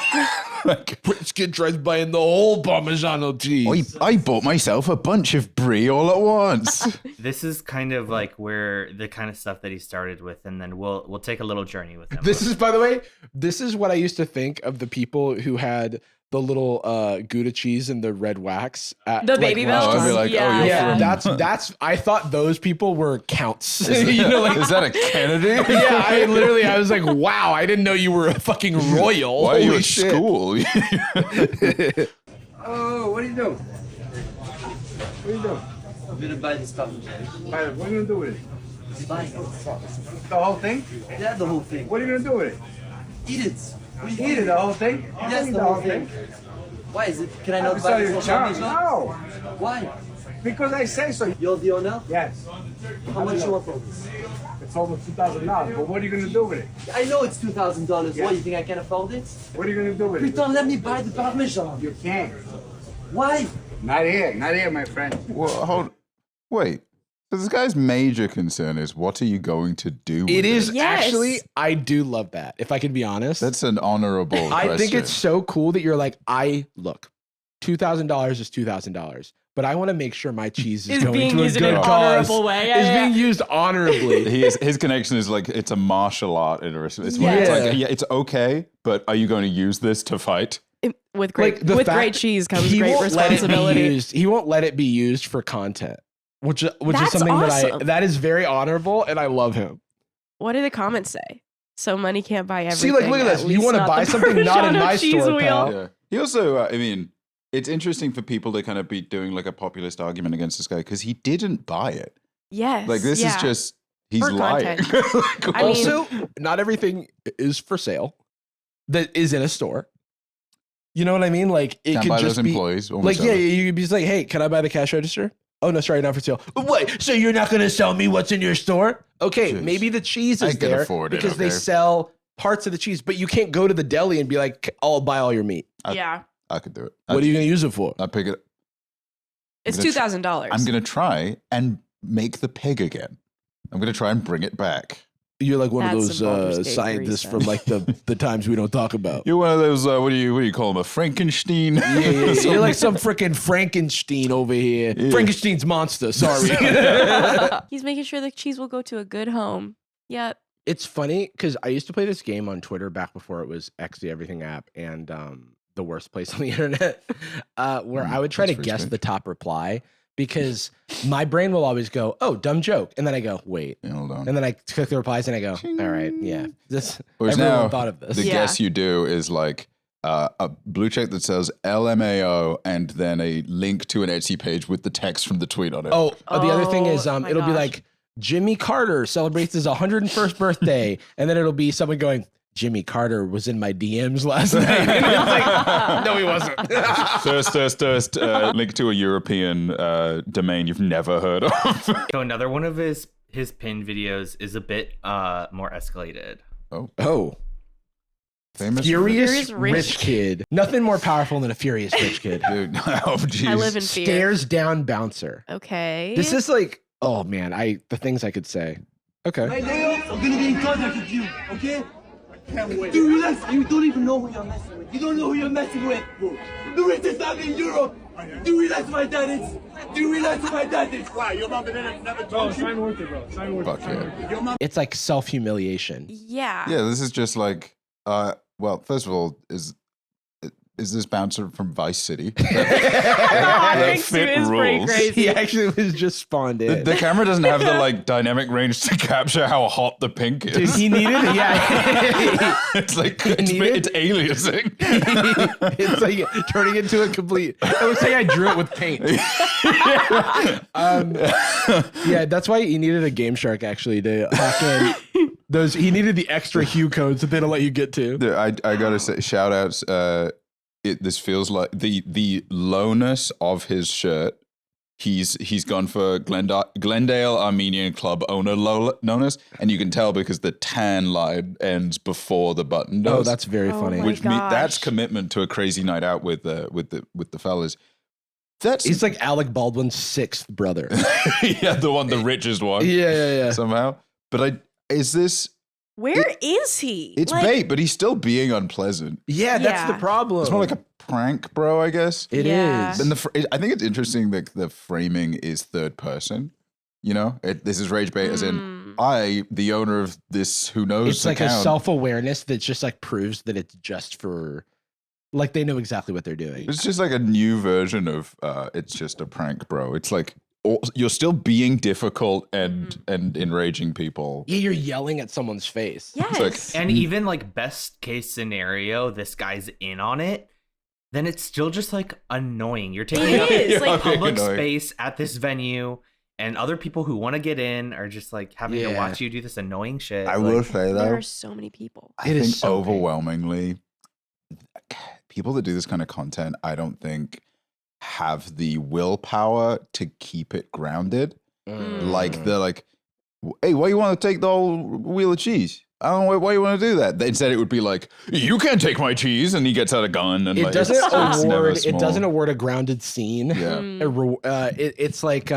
Like, rich kid tries buying the whole Parmesan cheese. I bought myself a bunch of brie all at once. this is kind of like where the kind of stuff that he started with, and then we'll take a little journey with him. This is, by the way, this is what I used to think of the people who had the little Gouda cheese and the red wax at the baby bells. I'd be like, that's I thought those people were counts. You know, like, is that a Kennedy? Yeah, I was like, wow, I didn't know you were a fucking royal. Why are you Holy at shit. school? Oh, what are you doing? What are you doing? I'm gonna buy this stuff. What are you gonna do with it? Buy it. The whole thing? Yeah, the whole thing. What are you gonna do with it? Eat it. Eat it, the whole thing? Yes, the whole thing. Why is it? Can I not It's buy not it your for charm. Parmesan? No, Why? because I say so. You're the owner? Yes. How much you want for this? It's almost $2,000, but what are you gonna do with it? I know it's $2,000. Yeah. Why, you think I can afford it? What are you gonna do with it? Putain, let me buy the Parmesan. You can't. Why? Not here, my friend. Well, wait. So this guy's major concern is, what are you going to do with It is Yes. actually, I do love that, if I can be honest. That's an honorable I question. think it's so cool that you're like, look, $2,000 is $2,000, but I want to make sure my cheese is going being to a used in good an cause. honorable way. Is Yeah. being used honorably. His connection is like, it's a martial art. It's like, Yeah. it's okay, but are you going to use this to fight? With great the fact great cheese comes he great won't let it be responsibility. used- He won't let it be used for content, which is That's something awesome. that is very honorable, and I love him. What do the comments say? So money can't buy everything. See, like, look at this. You want to buy something not in my cheese store, wheel. pal. Yeah. He also, I mean, it's interesting for people to kind of be doing like a populist argument against this guy because he didn't buy it. Yes. Like, this is just, he's For lying. content. I mean- Also, not everything is for sale that is in a store. You know what I mean? Like, it Can't could buy just those be employees. like, yeah, you could be just like, hey, can I buy the cash register? Oh no, sorry, not for sale. Wait, so you're not gonna sell me what's in your store? Okay, Jeez. maybe the cheese I is can there afford it, because they okay. sell parts of the cheese, but you can't go to the deli and be like, I'll buy all your meat. Yeah. I could do it. What are you gonna use it for? I pick it. It's gonna $2,000. I'm going to try and make the pig again. I'm going to try and bring it back. You're like one That's of some Baldur's those Gate scientists grease, from like the times we don't talk about. You're one of those, what do you call them, a Frankenstein? Yeah. You're like some freaking Frankenstein over here. Yeah. Frankenstein's monster, sorry. He's making sure the cheese will go to a good home. Yep. It's funny because I used to play this game on Twitter back before it was X the Everything app and the worst place on the internet, where I would try to that's guess strange. the top reply because my brain will always go, oh, dumb joke. And then I go, wait. Yeah, hold on. And then I click the replies and I go, all right, yeah. This Whereas everyone now, thought of this. the Yeah. guess you do is like, a blue check that says LMAO and then a link to an Etsy page with the text from the tweet on it. The other thing is it'll be gosh. like Jimmy Carter celebrates his 101st birthday, and then it'll be someone going, Jimmy Carter was in my DMs last night. And it's like, no, he wasn't. Thirst, link to a European domain you've never heard of. So another one of his pin videos is a bit more escalated. Oh. Famous Furious rich kid. Nothing more powerful than a furious rich kid. Dude, oh, geez. I live in fear. Stares down bouncer. Okay. This is like, oh man, the things I could say. Okay. Hey, Leo, I'm gonna be in contact with you, okay? Can't wait. Dude, relax. You don't even know who you're messing with. You don't know who you're messing with, bro. The richest family in Europe. Do you realize my dad is? Do you realize who my dad is? Why? Your mom never told you? Sign worth it, bro. Sign worth it. Fuck yeah. Your mom. It's like self-humiliation. Yeah. Yeah, this is just like, well, first of all, is this bouncer from Vice City? That fit is pretty rules. crazy. He actually was just spawned in. The camera doesn't have the like dynamic range to capture how hot the pink is. Dude, he needed it. Yeah. It's like needed- it's aliasing. It's like turning into a complete. I would say I drew it with paint. Yeah, that's why he needed a Game Shark actually to hack in those. He needed the extra hue codes that they don't let you get to. Dude, I gotta say, shout outs. This feels like the lowness of his shirt. He's gone for Glendale Armenian Club owner lowness, and you can tell because the tan line ends before the button does. Oh, that's very funny. my Which that's gosh. commitment to a crazy night out with the fellas. He's like Alec Baldwin's sixth brother. Yeah, the richest one. Yeah. Somehow, but is this? Where is he? It's Like, bait, but he's still being unpleasant. Yeah, that's Yeah. the problem. It's more like a prank, bro. I guess It Yeah. is. And I think it's interesting that the framing is third person. You know, this is rage bait, as in I, the owner of this, who knows. It's like account. a self-awareness that just like proves that it's just for, like they know exactly what they're doing. It's just like a new version of it's just a prank, bro. It's like you're still being difficult and enraging people. Yeah, you're yelling at someone's face. Yes. It's like, And even like best case scenario, this guy's in on it, then it's still just like annoying. You're taking It up is, like- public annoying. space at this venue, and other people who want to get in are just like having to Yeah. watch you do this annoying shit. I Like, will say there though, are so many people. I It is think so big. overwhelmingly, people that do this kind of content, I don't think have the willpower to keep it grounded. Like they're like, hey, why you want to take the whole wheel of cheese? I don't know why you want to do that. Instead, it would be like, you can't take my cheese, and he gets out a gun, and It like, doesn't it's never award. It small. doesn't award a grounded scene. Yeah. It's like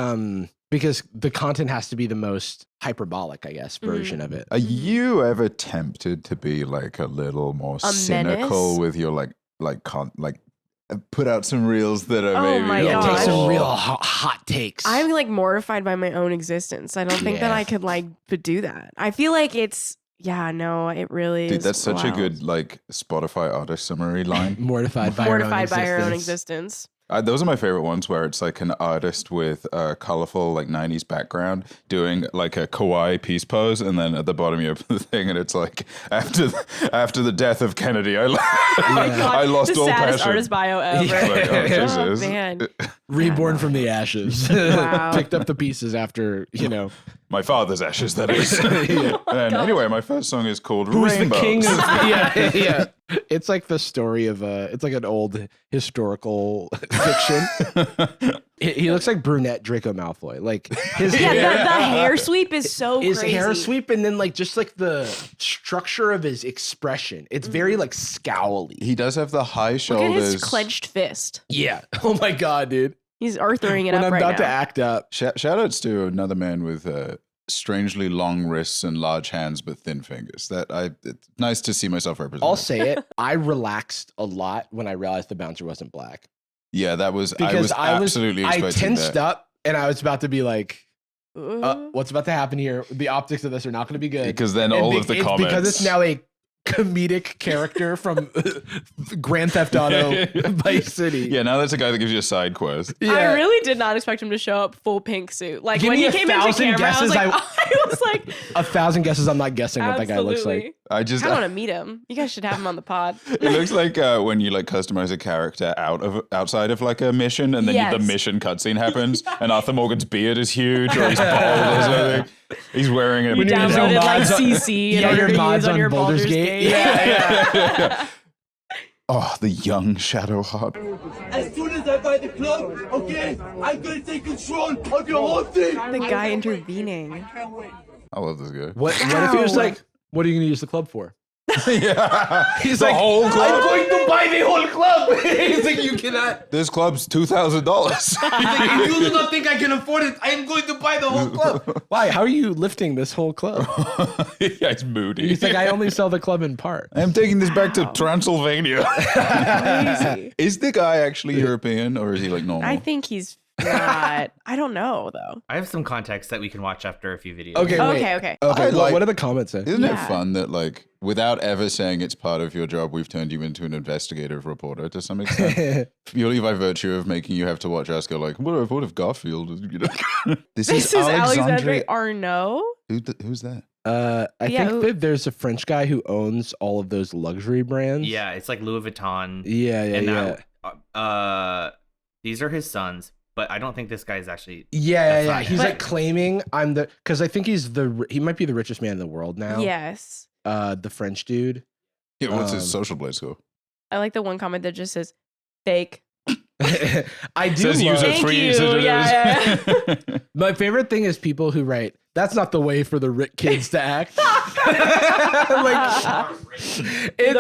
because the content has to be the most hyperbolic, I guess, version of it. Are you ever tempted to be like a little more A cynical menace? with your put out some reels that are Oh maybe my Yeah, gosh. take some real hot takes. I'm like mortified by my own existence. I don't think that Yeah. I could like do that. I feel like it really Dude, is. that's such a wild. good like Spotify artist summary line. mortified by Mortified by her her own existence. existence. Those are my favorite ones where it's like an artist with a colorful like 90s background doing like a kawaii peace pose, and then at the bottom you have the thing and it's like after the death of Kennedy I lost the all saddest passion. artist bio ever. Like, oh, Oh, Jesus. man. Reborn from the ashes. Wow. Picked up the pieces after, My father's ashes, that is. And anyway, my first song is called who's Rainbows. the king of yeah. It's like the story of it's like an old historical fiction. He looks like brunette Draco Malfoy. Like his Yeah, hair, the hair sweep is so his crazy. hair sweep, and then like just like the structure of his expression. It's very like scowly. He does have the high Look shoulders. at his clenched fist. Yeah. Oh my god, dude. He's Arthur-ing it When up I'm right about now. to act up. Shout outs to another man with strangely long wrists and large hands but thin fingers. It's nice to see myself represented. I'll say it. I relaxed a lot when I realized the bouncer wasn't black. Yeah, that was Because I was absolutely I expecting tensed that. up and I was about to be like, Ooh. what's about to happen here? The optics of this are not going to be good. Because then And all of the it's comments because it's now a comedic character from Grand Theft Auto Vice City. Yeah, now that's a guy that gives you a side quest. Yeah. I really did not expect him to show up full pink suit. Like when he came into camera, I was like 1,000 guesses. I'm not guessing what that guy looks like. I want to meet him. You guys should have him on the pod. It looks like when you like customize a character outside of like a mission, and then the mission cutscene happens, and Arthur Morgan's beard is huge, or he's bald or something. He's wearing it. You downloaded like CC in order to use on your Baldur's Gate. Yeah. Oh, the young Shadowheart. As soon as I find the club, okay, I'm gonna take control of your whole thing. The guy intervening. I love this guy. What if he was like, what are you gonna use the club for? Yeah, he's the like, whole club. I'm going to buy the whole club. He's like, you cannot. This club's $2,000. You do not think I can afford it? I am going to buy the whole club. Why? How are you lifting this whole club? Yeah, it's moody. He's like, I only sell the club in part. I'm taking this back to Transylvania. Crazy. Is the guy actually European, or is he like normal? I think he's not. I don't know though. I have some context that we can watch after a few videos. Okay. What do the comments say? Isn't it fun that like without ever saying it's part of your job, we've turned you into an investigative reporter to some extent? Purely by virtue of making you have to watch us go like, what if Garfield? You know? This is Alexandre Arnault. Who's that? I think that there's a French guy who owns all of those luxury brands. Yeah, it's like Louis Vuitton. Yeah. These are his sons. But I don't think this guy is actually. Yeah. He's like claiming because I think he might be the richest man in the world now. Yes. The French dude. Yeah, what's his social blade score? I like the one comment that just says fake. I do. Says user Thank free. you. Yeah. My favorite thing is people who write, "That's not the way for the rich kids to act." The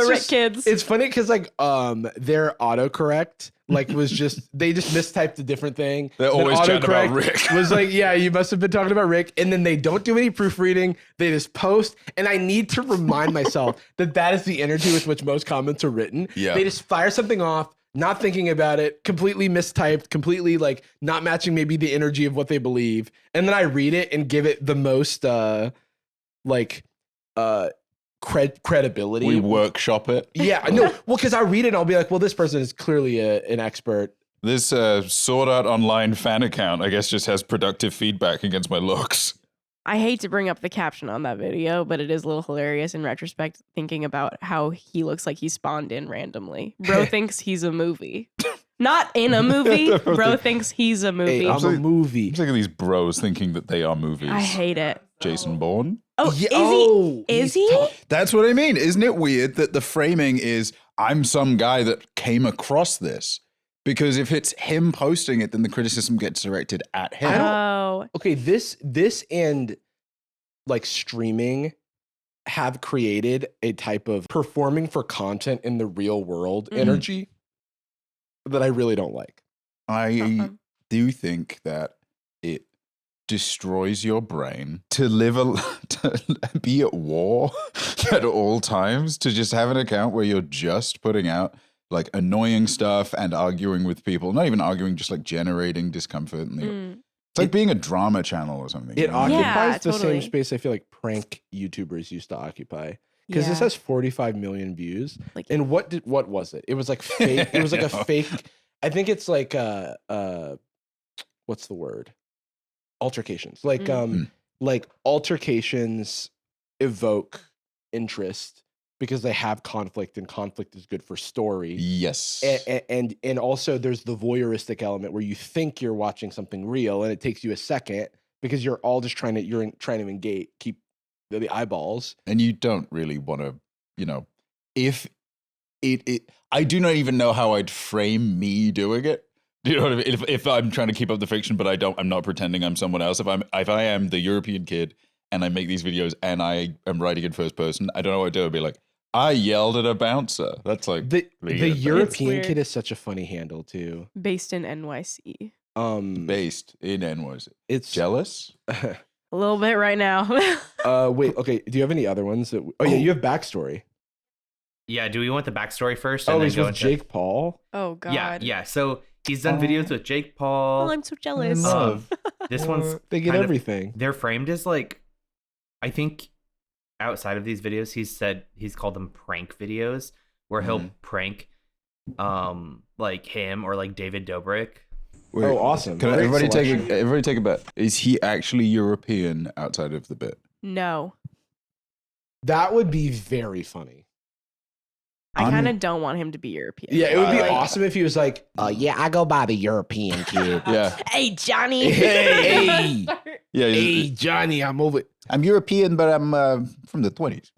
rich kids. It's funny because like their autocorrect was just they just mistyped a different thing. They're always chatting about Rick. Was like, yeah, you must have been talking about Rick, and then they don't do any proofreading. They just post, and I need to remind myself that is the energy with which most comments are written. Yeah. They just fire something off, not thinking about it, completely mistyped, completely like not matching maybe the energy of what they believe, and then I read it and give it the most credibility. We workshop it. Yeah, no, well, because I read it and I'll be like, well, this person is clearly an expert. This Sword Art Online fan account, I guess, just has productive feedback against my looks. I hate to bring up the caption on that video, but it is a little hilarious in retrospect, thinking about how he looks like he spawned in randomly. Bro thinks he's a movie. Not in a movie. Bro thinks he's a movie. Hey, I'm a movie. I'm sick of these bros thinking that they are movies. I hate it. Jason Bourne? Oh, yeah, is he? That's what I mean. Isn't it weird that the framing is, I'm some guy that came across this? Because if it's him posting it, then the criticism gets directed at him. Okay, this and like streaming have created a type of performing for content in the real world energy that I really don't like. I do think that it destroys your brain to to be at war at all times, to just have an account where you're just putting out like annoying stuff and arguing with people, not even arguing, just like generating discomfort. And it's like being a drama channel or something. It occupies the same space I feel like prank YouTubers used to occupy. Because this has 45 million views. And what was it? It was like fake. It was like a fake. I think it's like what's the word? Altercations. Like altercations evoke interest because they have conflict, and conflict is good for story. Yes. And also there's the voyeuristic element where you think you're watching something real and it takes you a second because you're all just trying to engage, keep the eyeballs. And you don't really want to, if I do not even know how I'd frame me doing it. Do you know what I mean? If I'm trying to keep up the fiction, but I'm not pretending I'm someone else. If I am the European kid and I make these videos and I am writing in first person, I don't know what I'd do. I'd be like, I yelled at a bouncer. That's like the European kid is such a funny handle too. Based in NYC. Based in NYC. It's jealous. A little bit right now. Wait. Okay. Do you have any other ones that? You have backstory. Yeah. Do we want the backstory first? And then he's with Jake Paul. Oh God. Yeah. So he's done videos with Jake Paul. Oh, I'm so jealous. Love. This one's they get everything. They're framed as like, I think outside of these videos, he's called them prank videos, where he'll prank like him or like David Dobrik. Wait, awesome. Can everybody take a bet? Is he actually European outside of the bit? No. That would be very funny. I kind of don't want him to be European. Yeah, it would be awesome if he was like, yeah, I go by the European kid. Yeah. Hey, Johnny. Hey. Yeah. Hey, Johnny, I'm over. I'm European, but I'm from the 20s.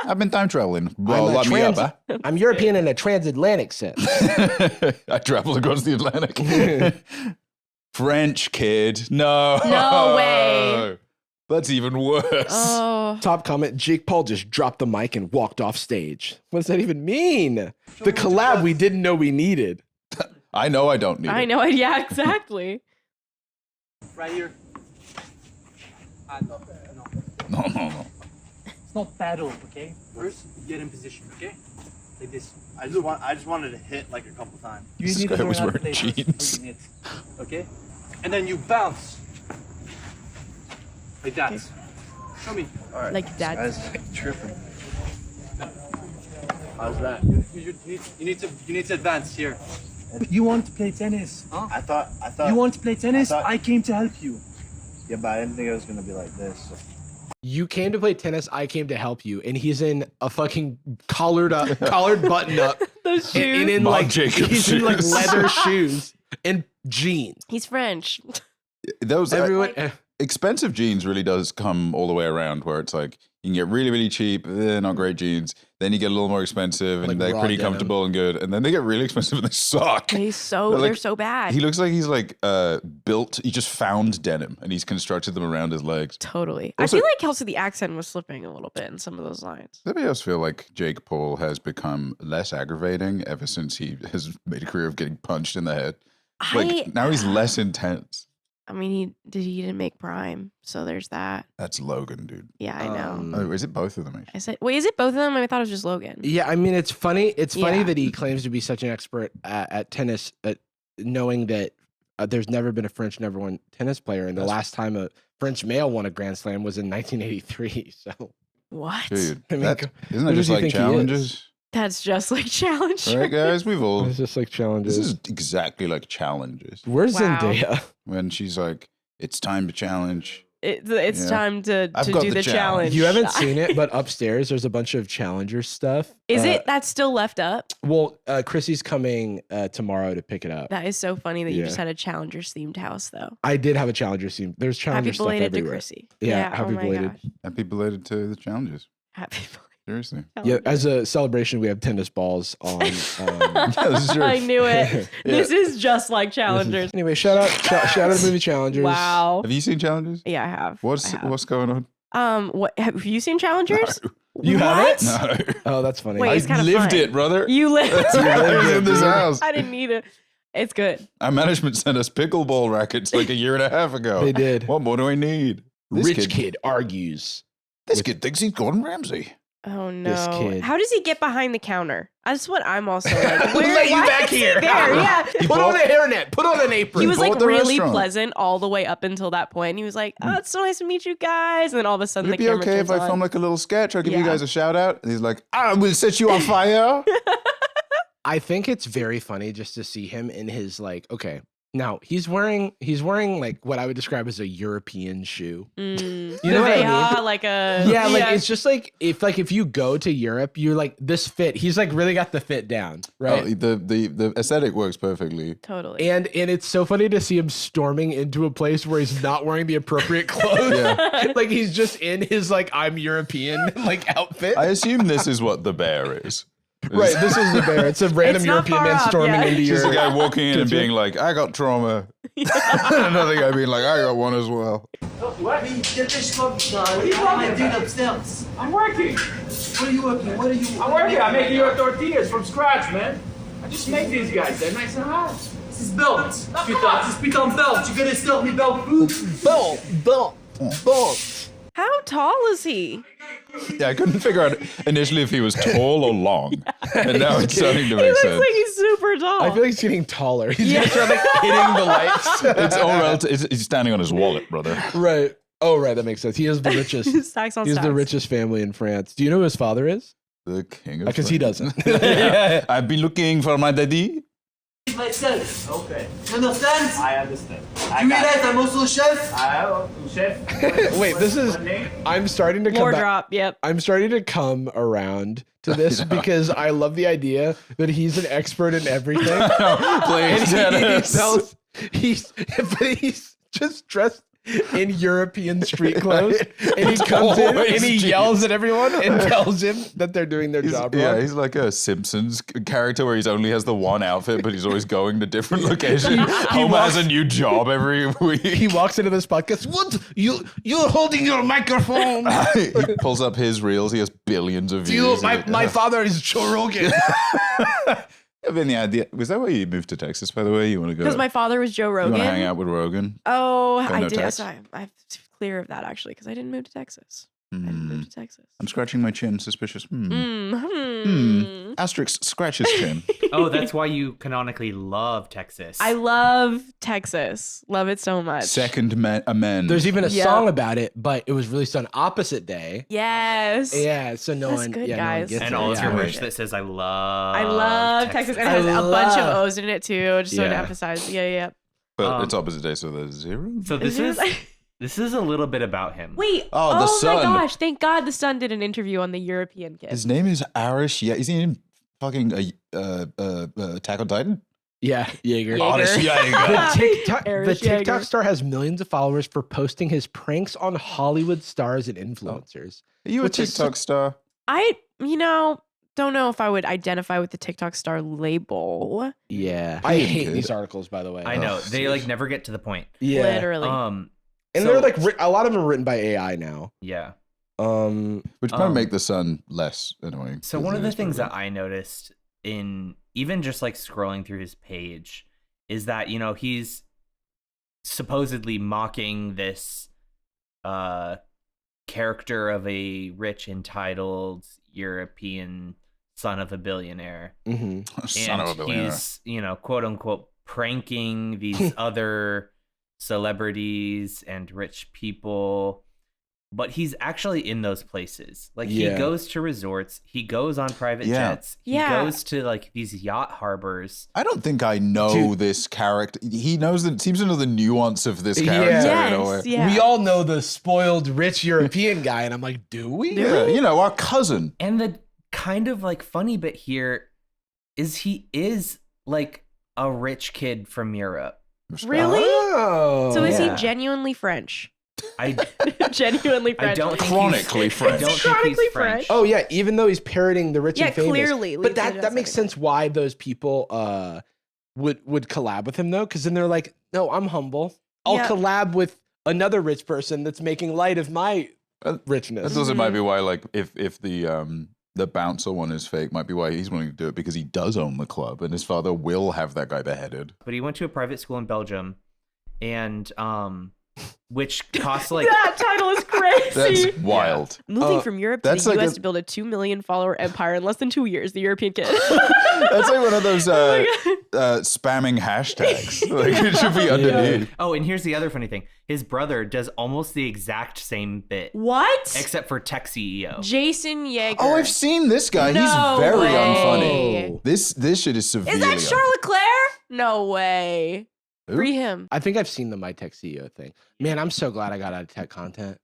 I've been time traveling. Well, let me up, huh? I'm European in a transatlantic sense. I traveled across the Atlantic. French kid. No. No way. That's even worse. Oh. Top comment, Jake Paul just dropped the mic and walked off stage. What does that even mean? The collab we didn't know we needed. I know I don't need it. I know it. Yeah, exactly. Right here. No. It's not battle, okay? First, get in position, okay? Like this. I just wanted to hit like a couple times. You This need guy to learn was how to wearing play first jeans. before you hit, okay? And then you bounce. Like that. Okay. Show me. All right. Like that. This guy's like tripping. How's that? You need to advance here. You want to play tennis, huh? I thought. You want to play tennis? I thought- I came to help you. Yeah, but I didn't think it was gonna be like this. You came to play tennis, I came to help you. And he's in a fucking collared button up. Those shoes. And in Marc like, Jacobs he's in like shoes. leather shoes and jeans. He's French. Those Everyone, expensive jeans really does come all the way around, where it's like you can get really, really cheap, not great jeans. Then you get a little more expensive, and Like they're raw pretty denim. comfortable and good. And then they get really expensive and they suck. They're so bad. He looks like he's like built. He just found denim and he's constructed them around his legs. Totally. Also- I feel like Kelsey, the accent was slipping a little bit in some of those lines. Does anybody else feel like Jake Paul has become less aggravating ever since he has made a career of getting punched in the head? Like now he's less intense. I mean, he didn't make Prime, so there's that. That's Logan, dude. Yeah, I know. Oh, is it both of them? Actually? I said, wait, is it both of them? I thought it was just Logan. yeah, I mean, it's funny. It's funny Yeah. that he claims to be such an expert at tennis, knowing that there's never been a French number one tennis player. And the last time a French male won a Grand Slam was in 1983. So, What? Dude, I mean, isn't who that does just he like think he challenges? That's just like Challenger. Right, guys? We've all. it's just like challenges. This is exactly like challenges. Where's Wow. Zendaya? When she's like, it's time to challenge. It's Yeah. time to I've got do the the challenge. challenge. You haven't seen it, but upstairs there's a bunch of challenger stuff. Is it that's still left up? Well, Chrissy's coming tomorrow to pick it up. That is so funny that you Yeah. just had a Challengers themed house, though. I did have a challenger scene. There's challenger Happy stuff belated to everywhere. Chrissy. Yeah, oh happy my belated. gosh. Happy belated to the challenges. Happy belated. Seriously. Yeah, as a celebration, we have tennis balls on. Yeah, this is true. I knew it. This is just like This is- Challengers. Anyway, shout out to the movie Challengers. Wow. Have you seen challenges? Yeah, I have. What's I have. what's going on? What have you seen Challengers? You What? haven't? No. Oh, that's funny. Wait, it's I kinda lived fun. it, brother. You lived. I was in this house. I didn't need it. It's good. Our management sent us pickleball rackets like a year and a half ago. They did. What more do I need? This Rich kid argues. This kid thinks he's Gordon Ramsay. Oh no! This kid. How does he get behind the counter? That's what I'm also like. Let you why back is he here. There, yeah. Put on a hairnet. Put on an apron. He was like bought the really restaurant. pleasant all the way up until that point. He was like, "Oh, it's so nice to meet you guys," and then all of a sudden Would it the be camera okay turns if I on. film like a little sketch? I'll give you Yeah. guys a shout out. And he's like, I will set you on fire. I think it's very funny just to see him in his like. Okay, now he's wearing like what I would describe as a European shoe. You know what I mean? Like a Yeah, like it's just like if you go to Europe, you're like this fit. He's like really got the fit down, right? Oh, the aesthetic works perfectly. totally. And it's so funny to see him storming into a place where he's not wearing the appropriate clothes. Yeah. Like he's just in his like I'm European like outfit. I assume this is what the bear is. Right, this is the bear. It's a random It's not European far man off, storming yeah. into Just your. a guy walking in and Picture. being like, I got trauma. Another guy being like, I got one as well. What? Get this stuff done. What are you talking about? Upstairs. I'm working. What are you working? What are you? I'm working. I'm making your tortillas from scratch, man. I just make these guys. They're nice and hot. This is belt. Putain, this putain de belt. Tu connais ça, mes belt food? Belt. How tall is he? Yeah, I couldn't figure out initially if he was tall or long. And now it's starting to He make looks sense. like he's super tall. I feel like he's getting taller. He's Yeah. gonna start like hitting the lights. It's all relative. He's standing on his wallet, brother. Right. Oh, right. That makes sense. He is the richest. Stacks on He's stacks. the richest family in France. Do you know who his father is? The king of Because he doesn't. I've been looking for my daddy. Myself. Okay. You understand? I understand. You realize I'm also a chef? Chef. Wait, this is. I'm starting to come More back. drop. Yep. I'm starting to come around to this because I love the idea that he's an expert in everything. Please, Dennis. But he's just dressed in European street clothes, and he comes in and he yells at everyone and tells him that they're doing their job wrong. Yeah, he's like a Simpsons character where he only has the one outfit, but he's always going to different locations. Homer has a new job every week. He walks into this podcast. What? You're holding your microphone. He pulls up his reels. He has billions of views. My father is Joe Rogan. I have any idea? Was that why you moved to Texas, by the way? You want to go? Because my father was Joe You Rogan. want to hang out with Rogan? Oh, Go I no did. Tex? So I'm clear of that actually because I didn't move to Texas. I didn't move to Texas. I'm scratching my chin, suspicious. Asterisk, scratch his chin. Oh, that's why you canonically love Texas. I love Texas. Love it so much. Second amend. There's even a song about it, but it was released on opposite day. Yes. Yeah, so no That's one, good, yeah, guys. no one gets and it. all of Yeah. your merch that says I love Texas. And it has a bunch of O's in it too, just so to Yeah. emphasize. Yeah. But it's opposite day, so there's 0. So this is a little bit about him. Wait. Oh, the my son. gosh! Thank God the son did an interview on the European Kid. His name is Arish. Yeah, is he in fucking Attack on Titan? Yeah, Jaeger. Honest Jaeger. The TikTok star has millions of followers for posting his pranks on Hollywood stars and influencers. Are you a TikTok star? I don't know if I would identify with the TikTok star label. Yeah, I hate these articles. By the way, I know they like never get to the point. Yeah, Literally. and they're like a lot of them are written by AI now. Yeah. Which might make the son less annoying. So one of the things that I noticed in even just like scrolling through his page is that, you know, he's supposedly mocking this character of a rich, entitled European son of a billionaire. Mm-hmm. Son of a billionaire. He's, you know, quote unquote, pranking these other celebrities and rich people. But he's actually in those places. Like he goes to resorts, he goes on private jets, he goes to like these yacht harbors. I don't think I know this character. He seems to know the nuance of this character. Yes, We all know the spoiled rich European guy, and I'm like, do we? Yeah, you know, our cousin. And the kind of like funny bit here is he is like a rich kid from Europe. Really? Oh, So is he genuinely French? Genuinely French. I don't think chronically French. I don't think Chronically he's French. Oh yeah, even though he's parroting the rich and famous. Clearly. But that makes sense why those people would collab with him though, because then they're like, no, I'm humble. I'll collab with another rich person that's making light of my richness. That also might be why, like, if the bouncer one is fake, might be why he's willing to do it, because he does own the club and his father will have that guy beheaded. But he went to a private school in Belgium, and which costs like that title is crazy. That's wild. Moving from Europe to the like US to build a 2 million follower empire in less than 2 years. The European Kid. That's like one of those spamming hashtags. Like it should be underneath. Oh, and here's the other funny thing. His brother does almost the exact same bit. What? Except for tech CEO. Jason Yeager. Oh, I've seen this guy. No He's very way. unfunny. This shit is severely Is that Charlotte Claire? No way. Free him. I think I've seen the My Tech CEO thing. Man, I'm so glad I got out of tech content.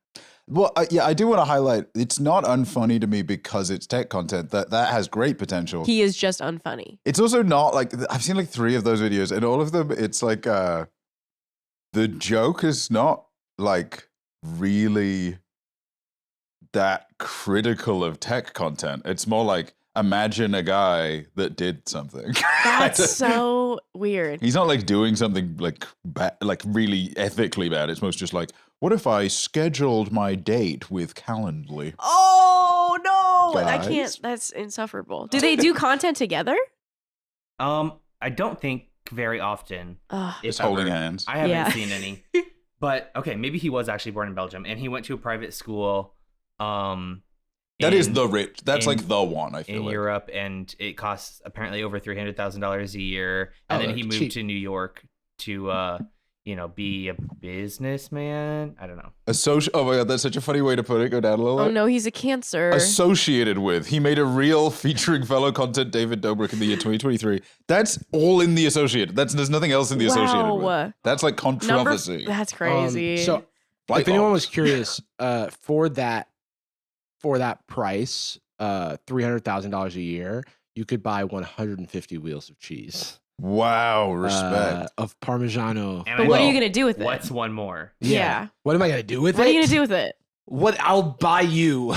Well, yeah, I do want to highlight, it's not unfunny to me because it's tech content. That has great potential. He is just unfunny. It's also not like, I've seen like 3 of those videos, and all of them, it's like, the joke is not like really that critical of tech content. It's more like, imagine a guy that did something. That's so weird. He's not like doing something like really ethically bad. It's most just like, what if I scheduled my date with Calendly? Oh no! I Guys? can't. That's insufferable. Do they do content together? I don't think very often. Just holding hands. I haven't seen any. But okay, maybe he was actually born in Belgium and he went to a private school. That is the rich. That's like the one, I feel in like. Europe, and it costs apparently over $300,000 a year. And then he moved to New York to, be a businessman. I don't know. Oh my God, that's such a funny way to put it. Go down a little. Oh no, he's a Cancer. Associated with. He made a reel featuring fellow content David Dobrik in the year 2023. That's all in the associated. There's nothing else in the associated with. That's like controversy. That's crazy. So if anyone was curious, for that price, $300,000 a year, you could buy 150 wheels of cheese. Wow, respect. Of Parmigiano. But what are you going to do with it? What's one more? Yeah. What am I going to do with it? What are you going to do with it? What? I'll buy you.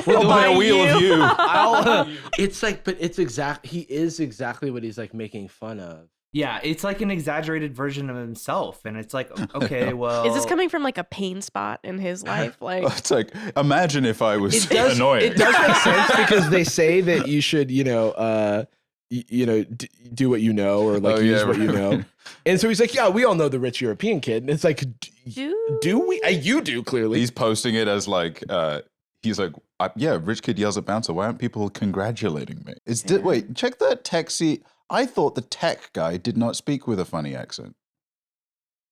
We'll buy a wheel of you. It's like, but it's he is exactly what he's like making fun of. Yeah, it's like an exaggerated version of himself. And it's like, okay, well. Is this coming from like a pain spot in his life? Like, it's like, imagine if I was annoying. It does make sense because they say that you should, do what you know, or like use what you know. And so he's like, yeah, we all know the rich European kid. And it's like, do we? You do, clearly. He's posting it as like, he's like, yeah, rich kid yells at bouncer. Why aren't people congratulating me? Wait, check that tech. See, I thought the tech guy did not speak with a funny accent.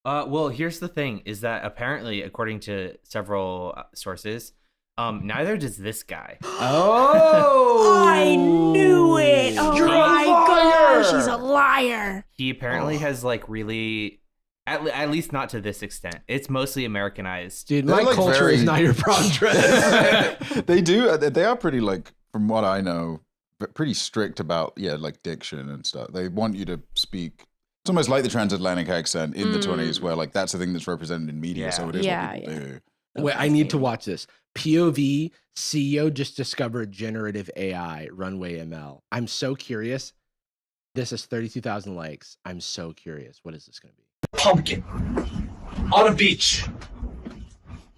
Well, here's the thing, is that apparently, according to several sources, neither does this guy. Oh, I knew it. Oh my gosh, he's a liar. He apparently has like really, at least not to this extent. It's mostly Americanized. Dude, my like culture is not your prom dress. They are pretty, like, from what I know, pretty strict about, like diction and stuff. They want you to speak. It's almost like the transatlantic accent in the 20s, where like that's the thing that's represented in media. So it is what people do. Wait, I need to watch this. POV, CEO just discovered generative AI, Runway ML. I'm so curious. This is 32,000 likes. I'm so curious. What is this going to be? Pumpkin. On a beach.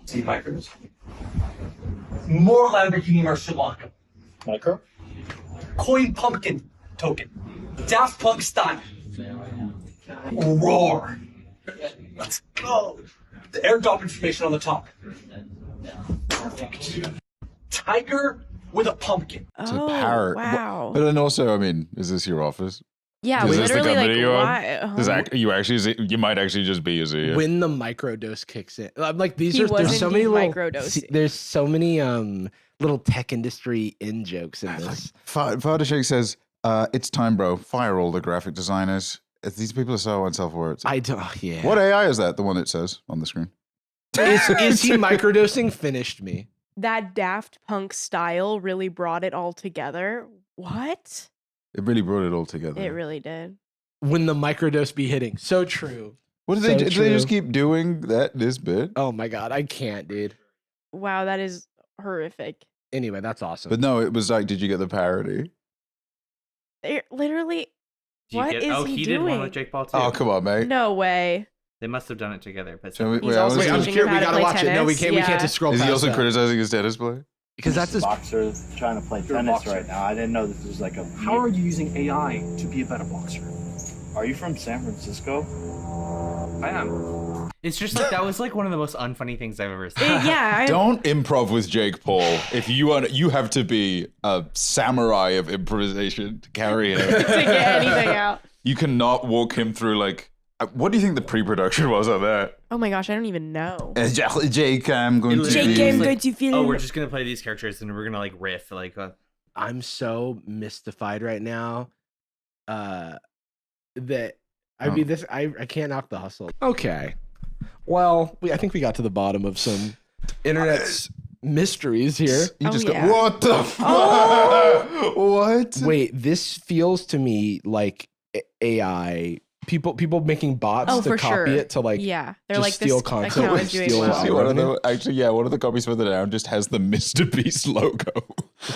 See micros. More Lamborghini Murcielago. Micro? Coin pumpkin token. Daft Punk style. Roar. Let's go. The airdrop information on the top. Perfect. Tiger with a pumpkin. It's a parrot. Wow. But then also, I mean, is this your office? Yeah, is we this literally the company like you you might actually just be a CEO. When the microdose kicks in, I'm like, there's so many there's so many little tech industry in jokes in this. Fardashake says, "It's time, bro. Fire all the graphic designers. These people are so unself-aware." I don't. Yeah. What AI is that? The one that says on the screen. Is he microdosing? Finished me. That Daft Punk style really brought it all together. What? It really brought it all together. It really did. When the microdose be hitting. So true. What do they do? Do they just keep doing this bit? Oh my God. I can't, dude. Wow, that is horrific. Anyway, that's awesome. But no, it was like, did you get the parody? Literally, what is he doing? He did one with Jake Paul too. Oh, come on, mate. No way. They must have done it together. But I'm also I'm teaching scared. him We how to gotta play watch it. No, we tennis. can't just scroll Is past he also that. criticizing his tennis play? Because that's his boxer trying to play tennis right now. I didn't know this was like a. How are you using AI to be a better boxer? Are you from San Francisco? I am. It's just like that was like one of the most unfunny things I've ever seen. Don't improv with Jake Paul. If you have to be a samurai of improvisation to carry him. To get anything out. You cannot walk him through like. What do you think the pre-production was on that? Oh my gosh, I don't even know. Jake, I'm going to. Jake, I'm going to feel. Oh, we're just gonna play these characters and we're gonna like riff like. I'm so mystified right now. That I mean this. I can't knock the hustle. Okay. Well, I think we got to the bottom of some internet's mysteries here. You just go, what the fuck? What? Wait, this feels to me like AI. People making bots to copy it to like they're just like steal this content. account is doing well. One of the copies further down just has the Mr. Beast logo.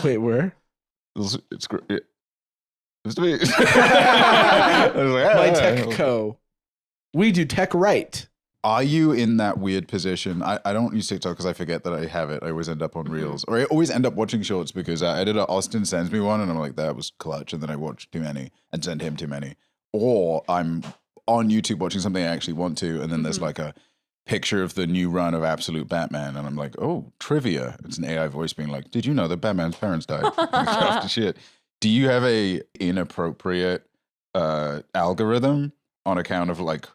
Wait, where? It's great. Mr. Beast. My tech co. We do tech right. Are you in that weird position? I don't use TikTok because I forget that I have it. I always end up on Reels. Or I always end up watching shorts because our editor Austin sends me one and I'm like, that was clutch. And then I watch too many and send him too many. Or I'm on YouTube watching something I actually want to, and then there's like a picture of the new run of Absolute Batman, and I'm like, oh, trivia. It's an AI voice being like, did you know that Batman's parents died? After shit. Do you have a inappropriate algorithm on account of like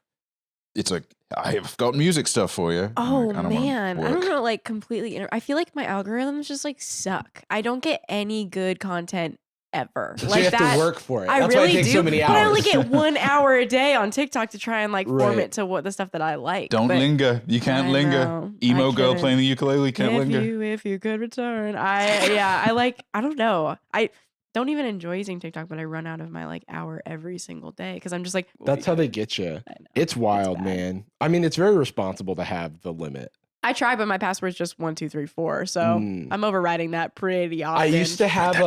it's like, I've got music stuff for you. Oh man, I don't know, like completely. I feel like my algorithms just like suck. I don't get any good content ever. So like you have that, to work for it. I That's really why it takes do. so many hours. But I only get 1 hour a day on TikTok to try and like form it to what the stuff that I like. Don't linger. You can't linger. Know. Emo girl playing the ukulele can't linger. If you could return. I don't know. I don't even enjoy using TikTok, but I run out of my like hour every single day because I'm just like. That's how they get you. It's wild, man. I mean, it's very responsible to have the limit. I try, but my password's just 1, 2, 3, 4. So I'm overriding that pretty often. I used to have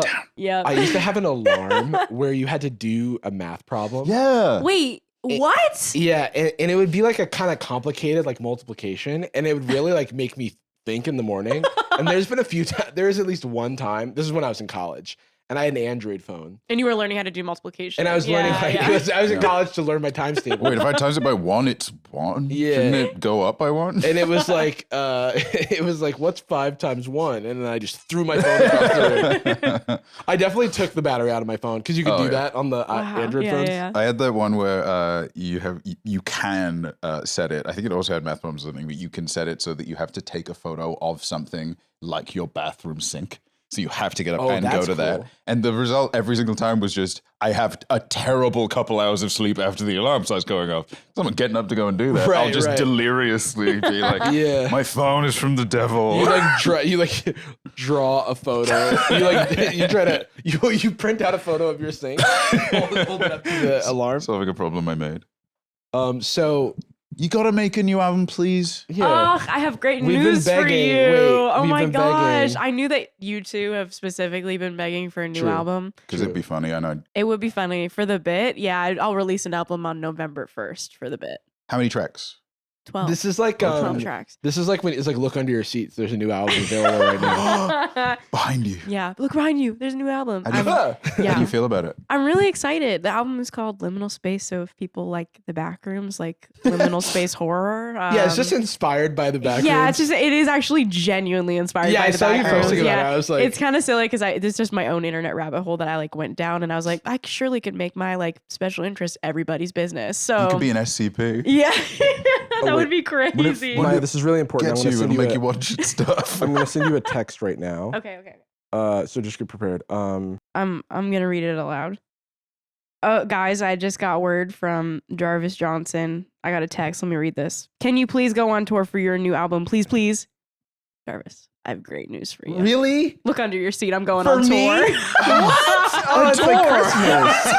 an alarm where you had to do a math problem. Yeah. Wait, what? Yeah, and it would be like a kind of complicated like multiplication, and it would really like make me think in the morning. And there's been a few times. There is at least one time. This is when I was in college. And I had an Android phone. And you were learning how to do multiplication. And I was learning, I was in college to learn my times table. Wait, if I times it by 1, it's 1? Yeah. Shouldn't it go up by 1? And it was like, what's 5 times 1? And then I just threw my phone across the room. I definitely took the battery out of my phone because you could do that on the Android phones. Yeah. I had that one where you can set it. I think it also had math problems or something, but you can set it so that you have to take a photo of something like your bathroom sink. So you have to get up and go to that. And the result every single time was just, I have a terrible couple hours of sleep after the alarm starts going off. So I'm getting up to go and do that. I'll just deliriously be like, my phone is from the devil. You draw a photo. You print out a photo of your sink, hold it up to the alarm. Solving a problem I made. So you gotta make a new album, please. Yeah. Oh, I have great news for you. Oh my gosh. I knew that you two have specifically been begging for a new album. Because it'd be funny, I know. It would be funny for the bit. Yeah, I'll release an album on November 1st for the bit. How many tracks? 12. This is like 12 tracks. This is like when it's like look under your seats. There's a new album available right now. Behind you. Yeah, look behind you. There's a new album. How do you feel about it? I'm really excited. The album is called Liminal Space. So if people like the backrooms, like liminal space horror. Yeah, it's just inspired by the backrooms. Yeah, it is actually genuinely inspired by the backrooms. Yeah, I saw you posting about it. I was like, it's kind of silly because it's just my own internet rabbit hole that I like went down, and I was like, I surely could make my like special interest everybody's business. So you could be an SCP. Yeah, that would be crazy. Maya, this is really important. It'll make you watch stuff. I'm gonna send you a text right now. Okay. So just get prepared. I'm gonna read it aloud. Guys, I just got word from Jarvis Johnson. I got a text. Let me read this. Can you please go on tour for your new album? Please. Jarvis, I have great news for you. Really? Look under your seat. I'm going on tour. What? Oh, it's like Christmas.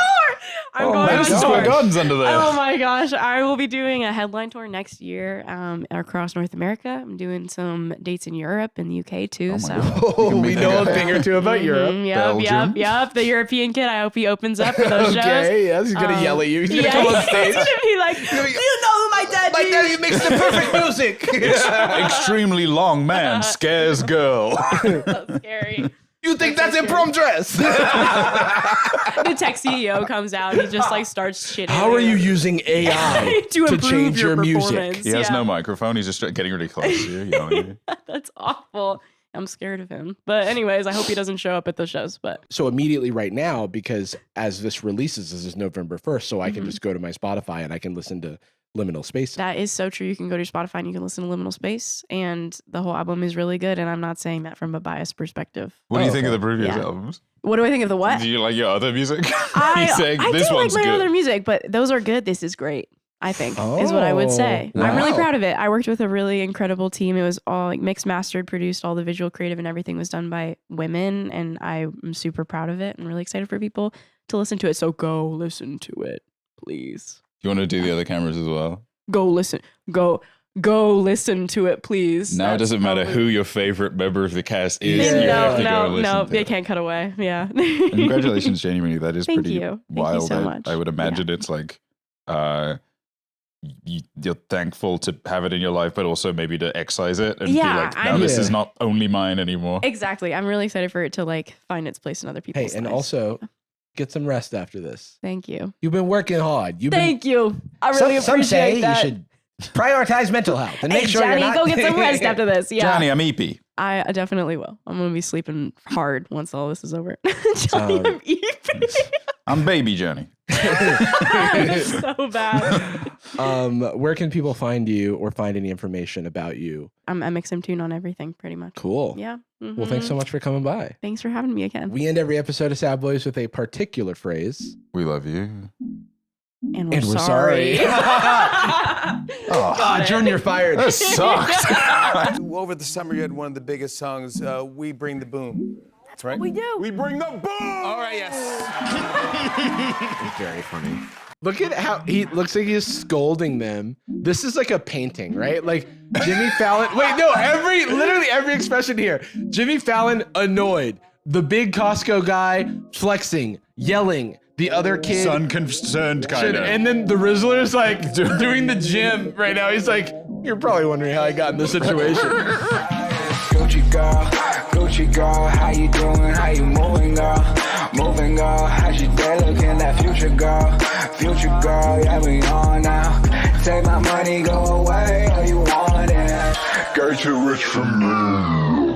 I'm going on tour. Guns under there. Oh my gosh. I will be doing a headline tour next year across North America. I'm doing some dates in Europe and the UK too. We know a thing or two about Europe. Yep. The European kid, I hope he opens up for those shows. Okay, yeah, he's going to yell at you. He's going to come on stage. He's going to be like, you know who my daddy is? My daddy makes the perfect music. Extremely long man scares girl. So scary. You think that's a prom dress? The tech CEO comes out and he just like starts shitting. How are you using AI to change your music? He has no microphone. He's just getting really close to you. Yelling at you. That's awful. I'm scared of him. But anyways, I hope he doesn't show up at the shows. But so immediately right now, because as this releases, this is November 1st, so I can just go to my Spotify and I can listen to Liminal Space. That is so true. You can go to Spotify and you can listen to Liminal Space, and the whole album is really good. And I'm not saying that from a biased perspective. What do you think of the previous albums? What do I think of the what? Do you like your other music? I do like my other music, but those are good. This is great, I think, is what I would say. Wow. I'm really proud of it. I worked with a really incredible team. It was all like mixed, mastered, produced, all the visual, creative, and everything was done by women. And I'm super proud of it and really excited for people to listen to it. So go listen to it, please. You want to do the other cameras as well? Go listen. Go listen to it, please. Now it doesn't matter who your favorite member of the cast is. No, they can't cut away. Yeah. Congratulations, genuinely. That is pretty wild. Thank you so much. I would imagine it's like you're thankful to have it in your life, but also maybe to excise it and be like, no, this is not only mine anymore. Exactly. I'm really excited for it to like find its place in other people's lives. And also get some rest after this. Thank you. You've been working hard. Thank you. I really appreciate some say that. You should prioritize mental health and make sure Johnny, you're not... go get some rest after this. Yeah. Johnny, I'm eepy. I definitely will. I'm going to be sleeping hard once all this is over. Johnny, I'm eepy. I'm Baby Johnny. So bad. Where can people find you or find any information about you? I'm mxmtoon on everything, pretty much. Cool. Yeah. Well, thanks so much for coming by. Thanks for having me again. We end every episode of Sad Boys with a particular phrase. We love you. And we're sorry. Jordan, you're fired. That sucked. Over the summer, you had one of the biggest songs, We Bring the Boom. That's right. We do. We bring the boom! All right, yes. It's very funny. Look at how he looks like he's scolding them. This is like a painting, right? Like Jimmy Fallon. Wait, no, literally every expression here. Jimmy Fallon annoyed. The big Costco guy flexing, yelling. The other kid Unconcerned kind of. And then the Rizzler's like doing the gym right now. He's like, you're probably wondering how I got in this situation. Gucci girl, how you doing? How you moving, girl? Moving, girl. How's your day looking? That future girl, yeah, we on now. Take my money, go away, all you want it. Girl, too rich for me.